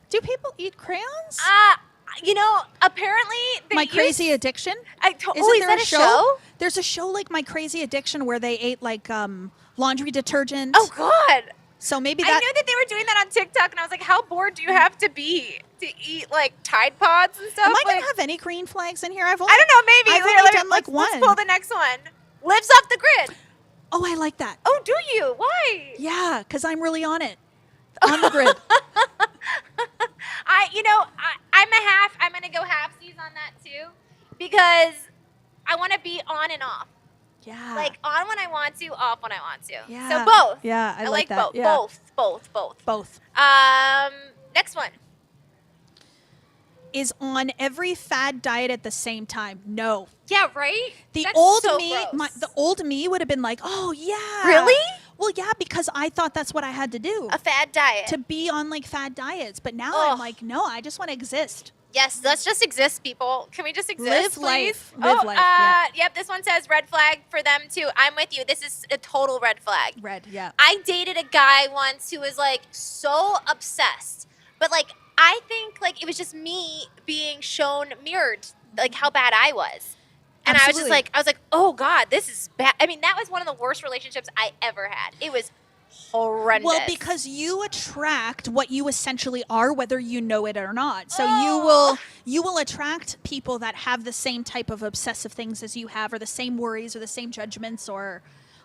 Speaker 3: Do people eat crayons?
Speaker 2: Apparently they
Speaker 3: My
Speaker 2: use-
Speaker 3: Crazy Addiction?
Speaker 2: Isn't
Speaker 3: Isn't there
Speaker 2: that a show?
Speaker 3: There's a show like My Crazy Addiction where they ate like laundry detergent.
Speaker 2: Oh God.
Speaker 3: So maybe
Speaker 2: I
Speaker 3: that.
Speaker 2: knew that they were doing that on TikTok, and I was like, "How bored do you have to be to eat like Tide Pods and stuff?"
Speaker 3: Am I
Speaker 2: like,
Speaker 3: gonna have any green flags in here? I don't know.
Speaker 2: Maybe
Speaker 3: I've
Speaker 2: Here,
Speaker 3: only done like
Speaker 2: let's
Speaker 3: one.
Speaker 2: pull the next one. Lives off the grid.
Speaker 3: Oh, I like that.
Speaker 2: Oh, do you? Why?
Speaker 3: Yeah, because I'm really on it. On the grid.
Speaker 2: I'm gonna go halfsies on that too, because I want to be on and off.
Speaker 3: Yeah.
Speaker 2: Like on when I want to, off when I want to.
Speaker 3: Yeah.
Speaker 2: So both.
Speaker 3: Yeah, I like that.
Speaker 2: both.
Speaker 3: Yeah.
Speaker 2: Both.
Speaker 3: Both.
Speaker 2: Next one.
Speaker 3: Is on every fad diet at the same time. No.
Speaker 2: Yeah, right?
Speaker 3: The
Speaker 2: That's
Speaker 3: old
Speaker 2: so
Speaker 3: me,
Speaker 2: gross.
Speaker 3: the old me would have been like, "Oh yeah."
Speaker 2: Really?
Speaker 3: Well, yeah, because I thought that's what I had to do
Speaker 2: A fad diet.
Speaker 3: to be on like fad diets. But now
Speaker 2: Ugh.
Speaker 3: I'm like, no, I just want to exist.
Speaker 2: Yes, let's just exist, people. Can we just exist,
Speaker 3: Live
Speaker 2: please?
Speaker 3: life. Live life, yeah.
Speaker 2: Yep, this one says red flag for them, too. I'm with you. This is a total red flag.
Speaker 3: Red, yeah.
Speaker 2: I dated a guy once who was, like, so obsessed. But, like, I think, like, it was just me being mirrored, like, how bad I was. And
Speaker 3: Absolutely.
Speaker 2: I was like, oh, God, this is bad. I mean, that was one of the worst relationships I ever had. It was horrendous.
Speaker 3: Well, because you attract what you essentially are, whether you know it or not. So
Speaker 2: Oh.
Speaker 3: you will attract people that have the same type of obsessive things as you have, or the same worries, or the same judgments, or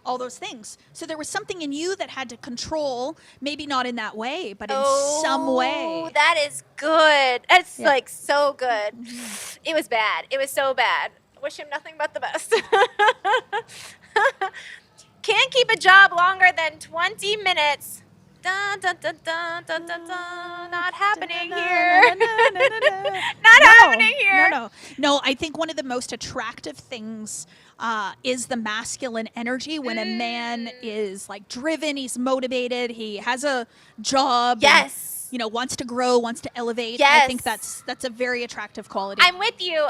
Speaker 3: all those things. So there was something in you that had to control, maybe not in that way, but in some way.
Speaker 2: Oh, that is good. That's
Speaker 3: Yeah.
Speaker 2: like so good. It was bad. It was so bad. Wish him nothing but the best. Can't keep a job longer than 20 minutes. Dun, dun, dun, dun, dun, dun, dun. Not happening here. Not happening here.
Speaker 3: No, I think one of the most attractive things is the masculine energy when a man is like driven, he's motivated, he has a job.
Speaker 2: Yes.
Speaker 3: And, wants to grow, wants to elevate.
Speaker 2: Yes.
Speaker 3: I think that's a very attractive quality.
Speaker 2: I'm with you.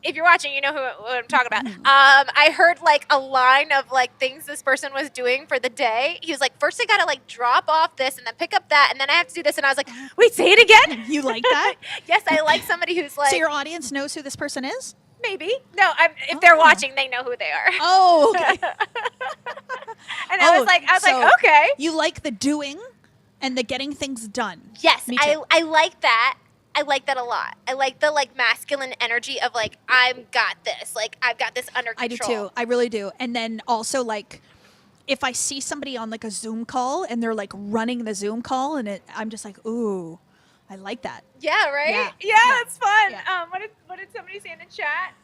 Speaker 2: If you're watching, you know what I'm talking about. I heard like a line of like things this person was doing for the day. He was like, first I gotta like drop off this and then pick up that and then I have to do this. And I was like, wait, say it again.
Speaker 3: You like that?
Speaker 2: Yes, I like somebody who's like.
Speaker 3: So your audience knows who this person is?
Speaker 2: Maybe. No, if they're watching, they know who they are.
Speaker 3: Oh, okay.
Speaker 2: And I was like,
Speaker 3: so
Speaker 2: okay.
Speaker 3: You like the doing and the getting things done.
Speaker 2: Yes,
Speaker 3: Me too.
Speaker 2: I like that. I like that a lot. I like the masculine energy of I've got this. I've got this under control.
Speaker 3: I do too. I really do. And then also if I see somebody on a Zoom call and they're running the Zoom call and I'm just like, ooh, I like that.
Speaker 2: Yeah, right?
Speaker 3: Yeah.
Speaker 2: That's fun.
Speaker 3: Yeah.
Speaker 2: What did somebody say in the chat?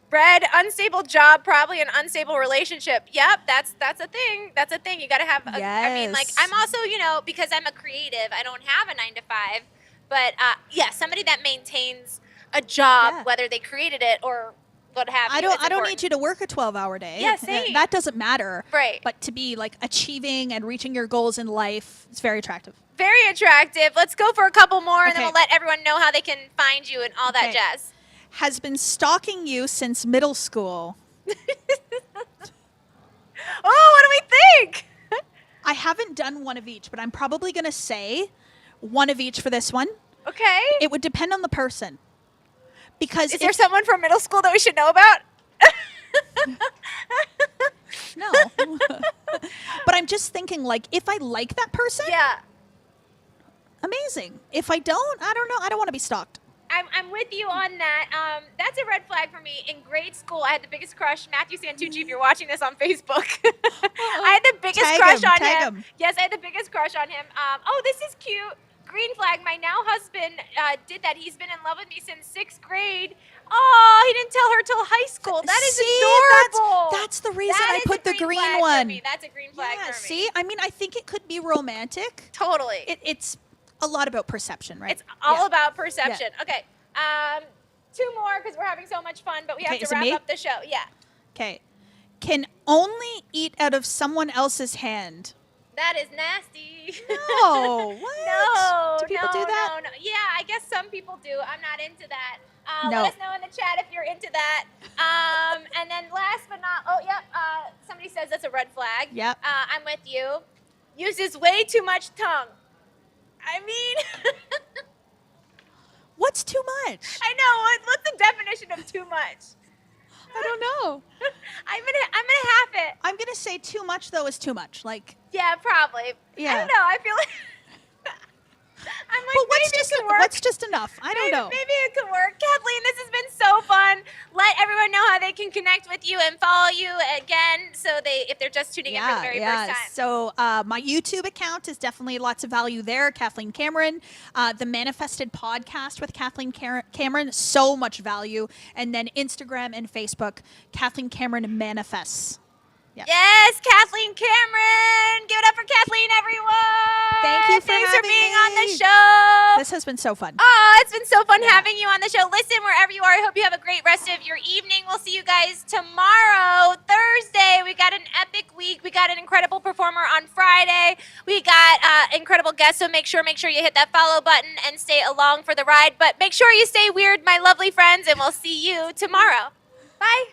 Speaker 2: Brad, unstable job, probably an unstable relationship. Yep, that's a thing. That's a thing. You got to have I mean,
Speaker 3: Yes.
Speaker 2: I'm also, because I'm a creative, I don't have a 9 to 5, but somebody that maintains a job,
Speaker 3: Yeah.
Speaker 2: whether they created it or what have you.
Speaker 3: I don't need you to work a 12-hour day.
Speaker 2: Yeah, same.
Speaker 3: That doesn't matter.
Speaker 2: Right.
Speaker 3: But to be achieving and reaching your goals in life, it's very attractive.
Speaker 2: Very attractive. Let's go for a couple more, and then
Speaker 3: Okay.
Speaker 2: we'll let everyone know how they can find you and all that
Speaker 3: Okay.
Speaker 2: jazz.
Speaker 3: Has been stalking you since middle school.
Speaker 2: Oh, what do we think?
Speaker 3: I haven't done one of each, but I'm probably going to say one of each for this one.
Speaker 2: Okay.
Speaker 3: It would depend on the person. Because
Speaker 2: Is there someone from middle school that we should know about?
Speaker 3: no. But I'm just thinking if I like that person,
Speaker 2: Yeah.
Speaker 3: amazing. If I don't, I don't know. I don't want to be stalked.
Speaker 2: I'm with you on that. That's a red flag for me. In grade school, I had the biggest crush. Matthew Santucci, if you're watching this on Facebook. I had the biggest
Speaker 3: Tag
Speaker 2: crush
Speaker 3: him,
Speaker 2: on
Speaker 3: tag
Speaker 2: him.
Speaker 3: him.
Speaker 2: Yes, I had the biggest crush on him. Oh, this is cute. Green flag. My now husband did that. He's been in love with me since 6th grade. Oh, he didn't tell her till high school. That is
Speaker 3: See,
Speaker 2: adorable.
Speaker 3: That's the reason
Speaker 2: That
Speaker 3: I
Speaker 2: is a
Speaker 3: put the green
Speaker 2: flag
Speaker 3: one.
Speaker 2: For me. That's a green flag
Speaker 3: Yeah,
Speaker 2: for me.
Speaker 3: see? I mean, I think it could be romantic.
Speaker 2: Totally.
Speaker 3: It's a lot about perception, right?
Speaker 2: It's all
Speaker 3: Yeah.
Speaker 2: about perception. Okay. 2 more because we're having so much fun, but we have
Speaker 3: Okay,
Speaker 2: to
Speaker 3: is it
Speaker 2: wrap
Speaker 3: me?
Speaker 2: up the show. Yeah.
Speaker 3: Okay. Can only eat out of someone else's hand.
Speaker 2: That is nasty.
Speaker 3: No, what?
Speaker 2: No.
Speaker 3: Do people
Speaker 2: no,
Speaker 3: do that?
Speaker 2: No. Yeah, I guess some people do. I'm not into that.
Speaker 3: No.
Speaker 2: Let us know in the chat if you're into that. And then last but not, somebody says that's a red flag.
Speaker 3: Yep.
Speaker 2: I'm with you. Uses way too much tongue. I mean,
Speaker 3: What's too much?
Speaker 2: I know. What's the definition of too much?
Speaker 3: I don't know.
Speaker 2: I'm gonna half it.
Speaker 3: I'm gonna say too much though is too much.
Speaker 2: Yeah, probably. I
Speaker 3: Yeah.
Speaker 2: don't know. I feel like I'm like,
Speaker 3: But
Speaker 2: maybe it could work.
Speaker 3: what's just enough? I don't know.
Speaker 2: Maybe it could work. Kathleen, this has been so fun. Let everyone know how they can connect with you and follow you again, so if they're just tuning in for the very first time.
Speaker 3: So my YouTube account is definitely lots of value there. Kathleen Cameron, the Manifested podcast with Kathleen Cameron, so much value. And then Instagram and Facebook, Kathleen Cameron Manifests. Yeah.
Speaker 2: Yes, Kathleen Cameron. Give it up for Kathleen, everyone.
Speaker 3: Thank you for
Speaker 2: Thanks
Speaker 3: having
Speaker 2: being on the
Speaker 3: me.
Speaker 2: show.
Speaker 3: This has been so fun.
Speaker 2: Oh, it's been so fun having you on the show. Listen, wherever you are, I hope you have a great rest of your evening. We'll see you guys tomorrow, Thursday. We got an epic week. We got an incredible performer on Friday. We got incredible guests, so make sure you hit that follow button and stay along for the ride. But make sure you stay weird, my lovely friends, and we'll see you tomorrow. Bye.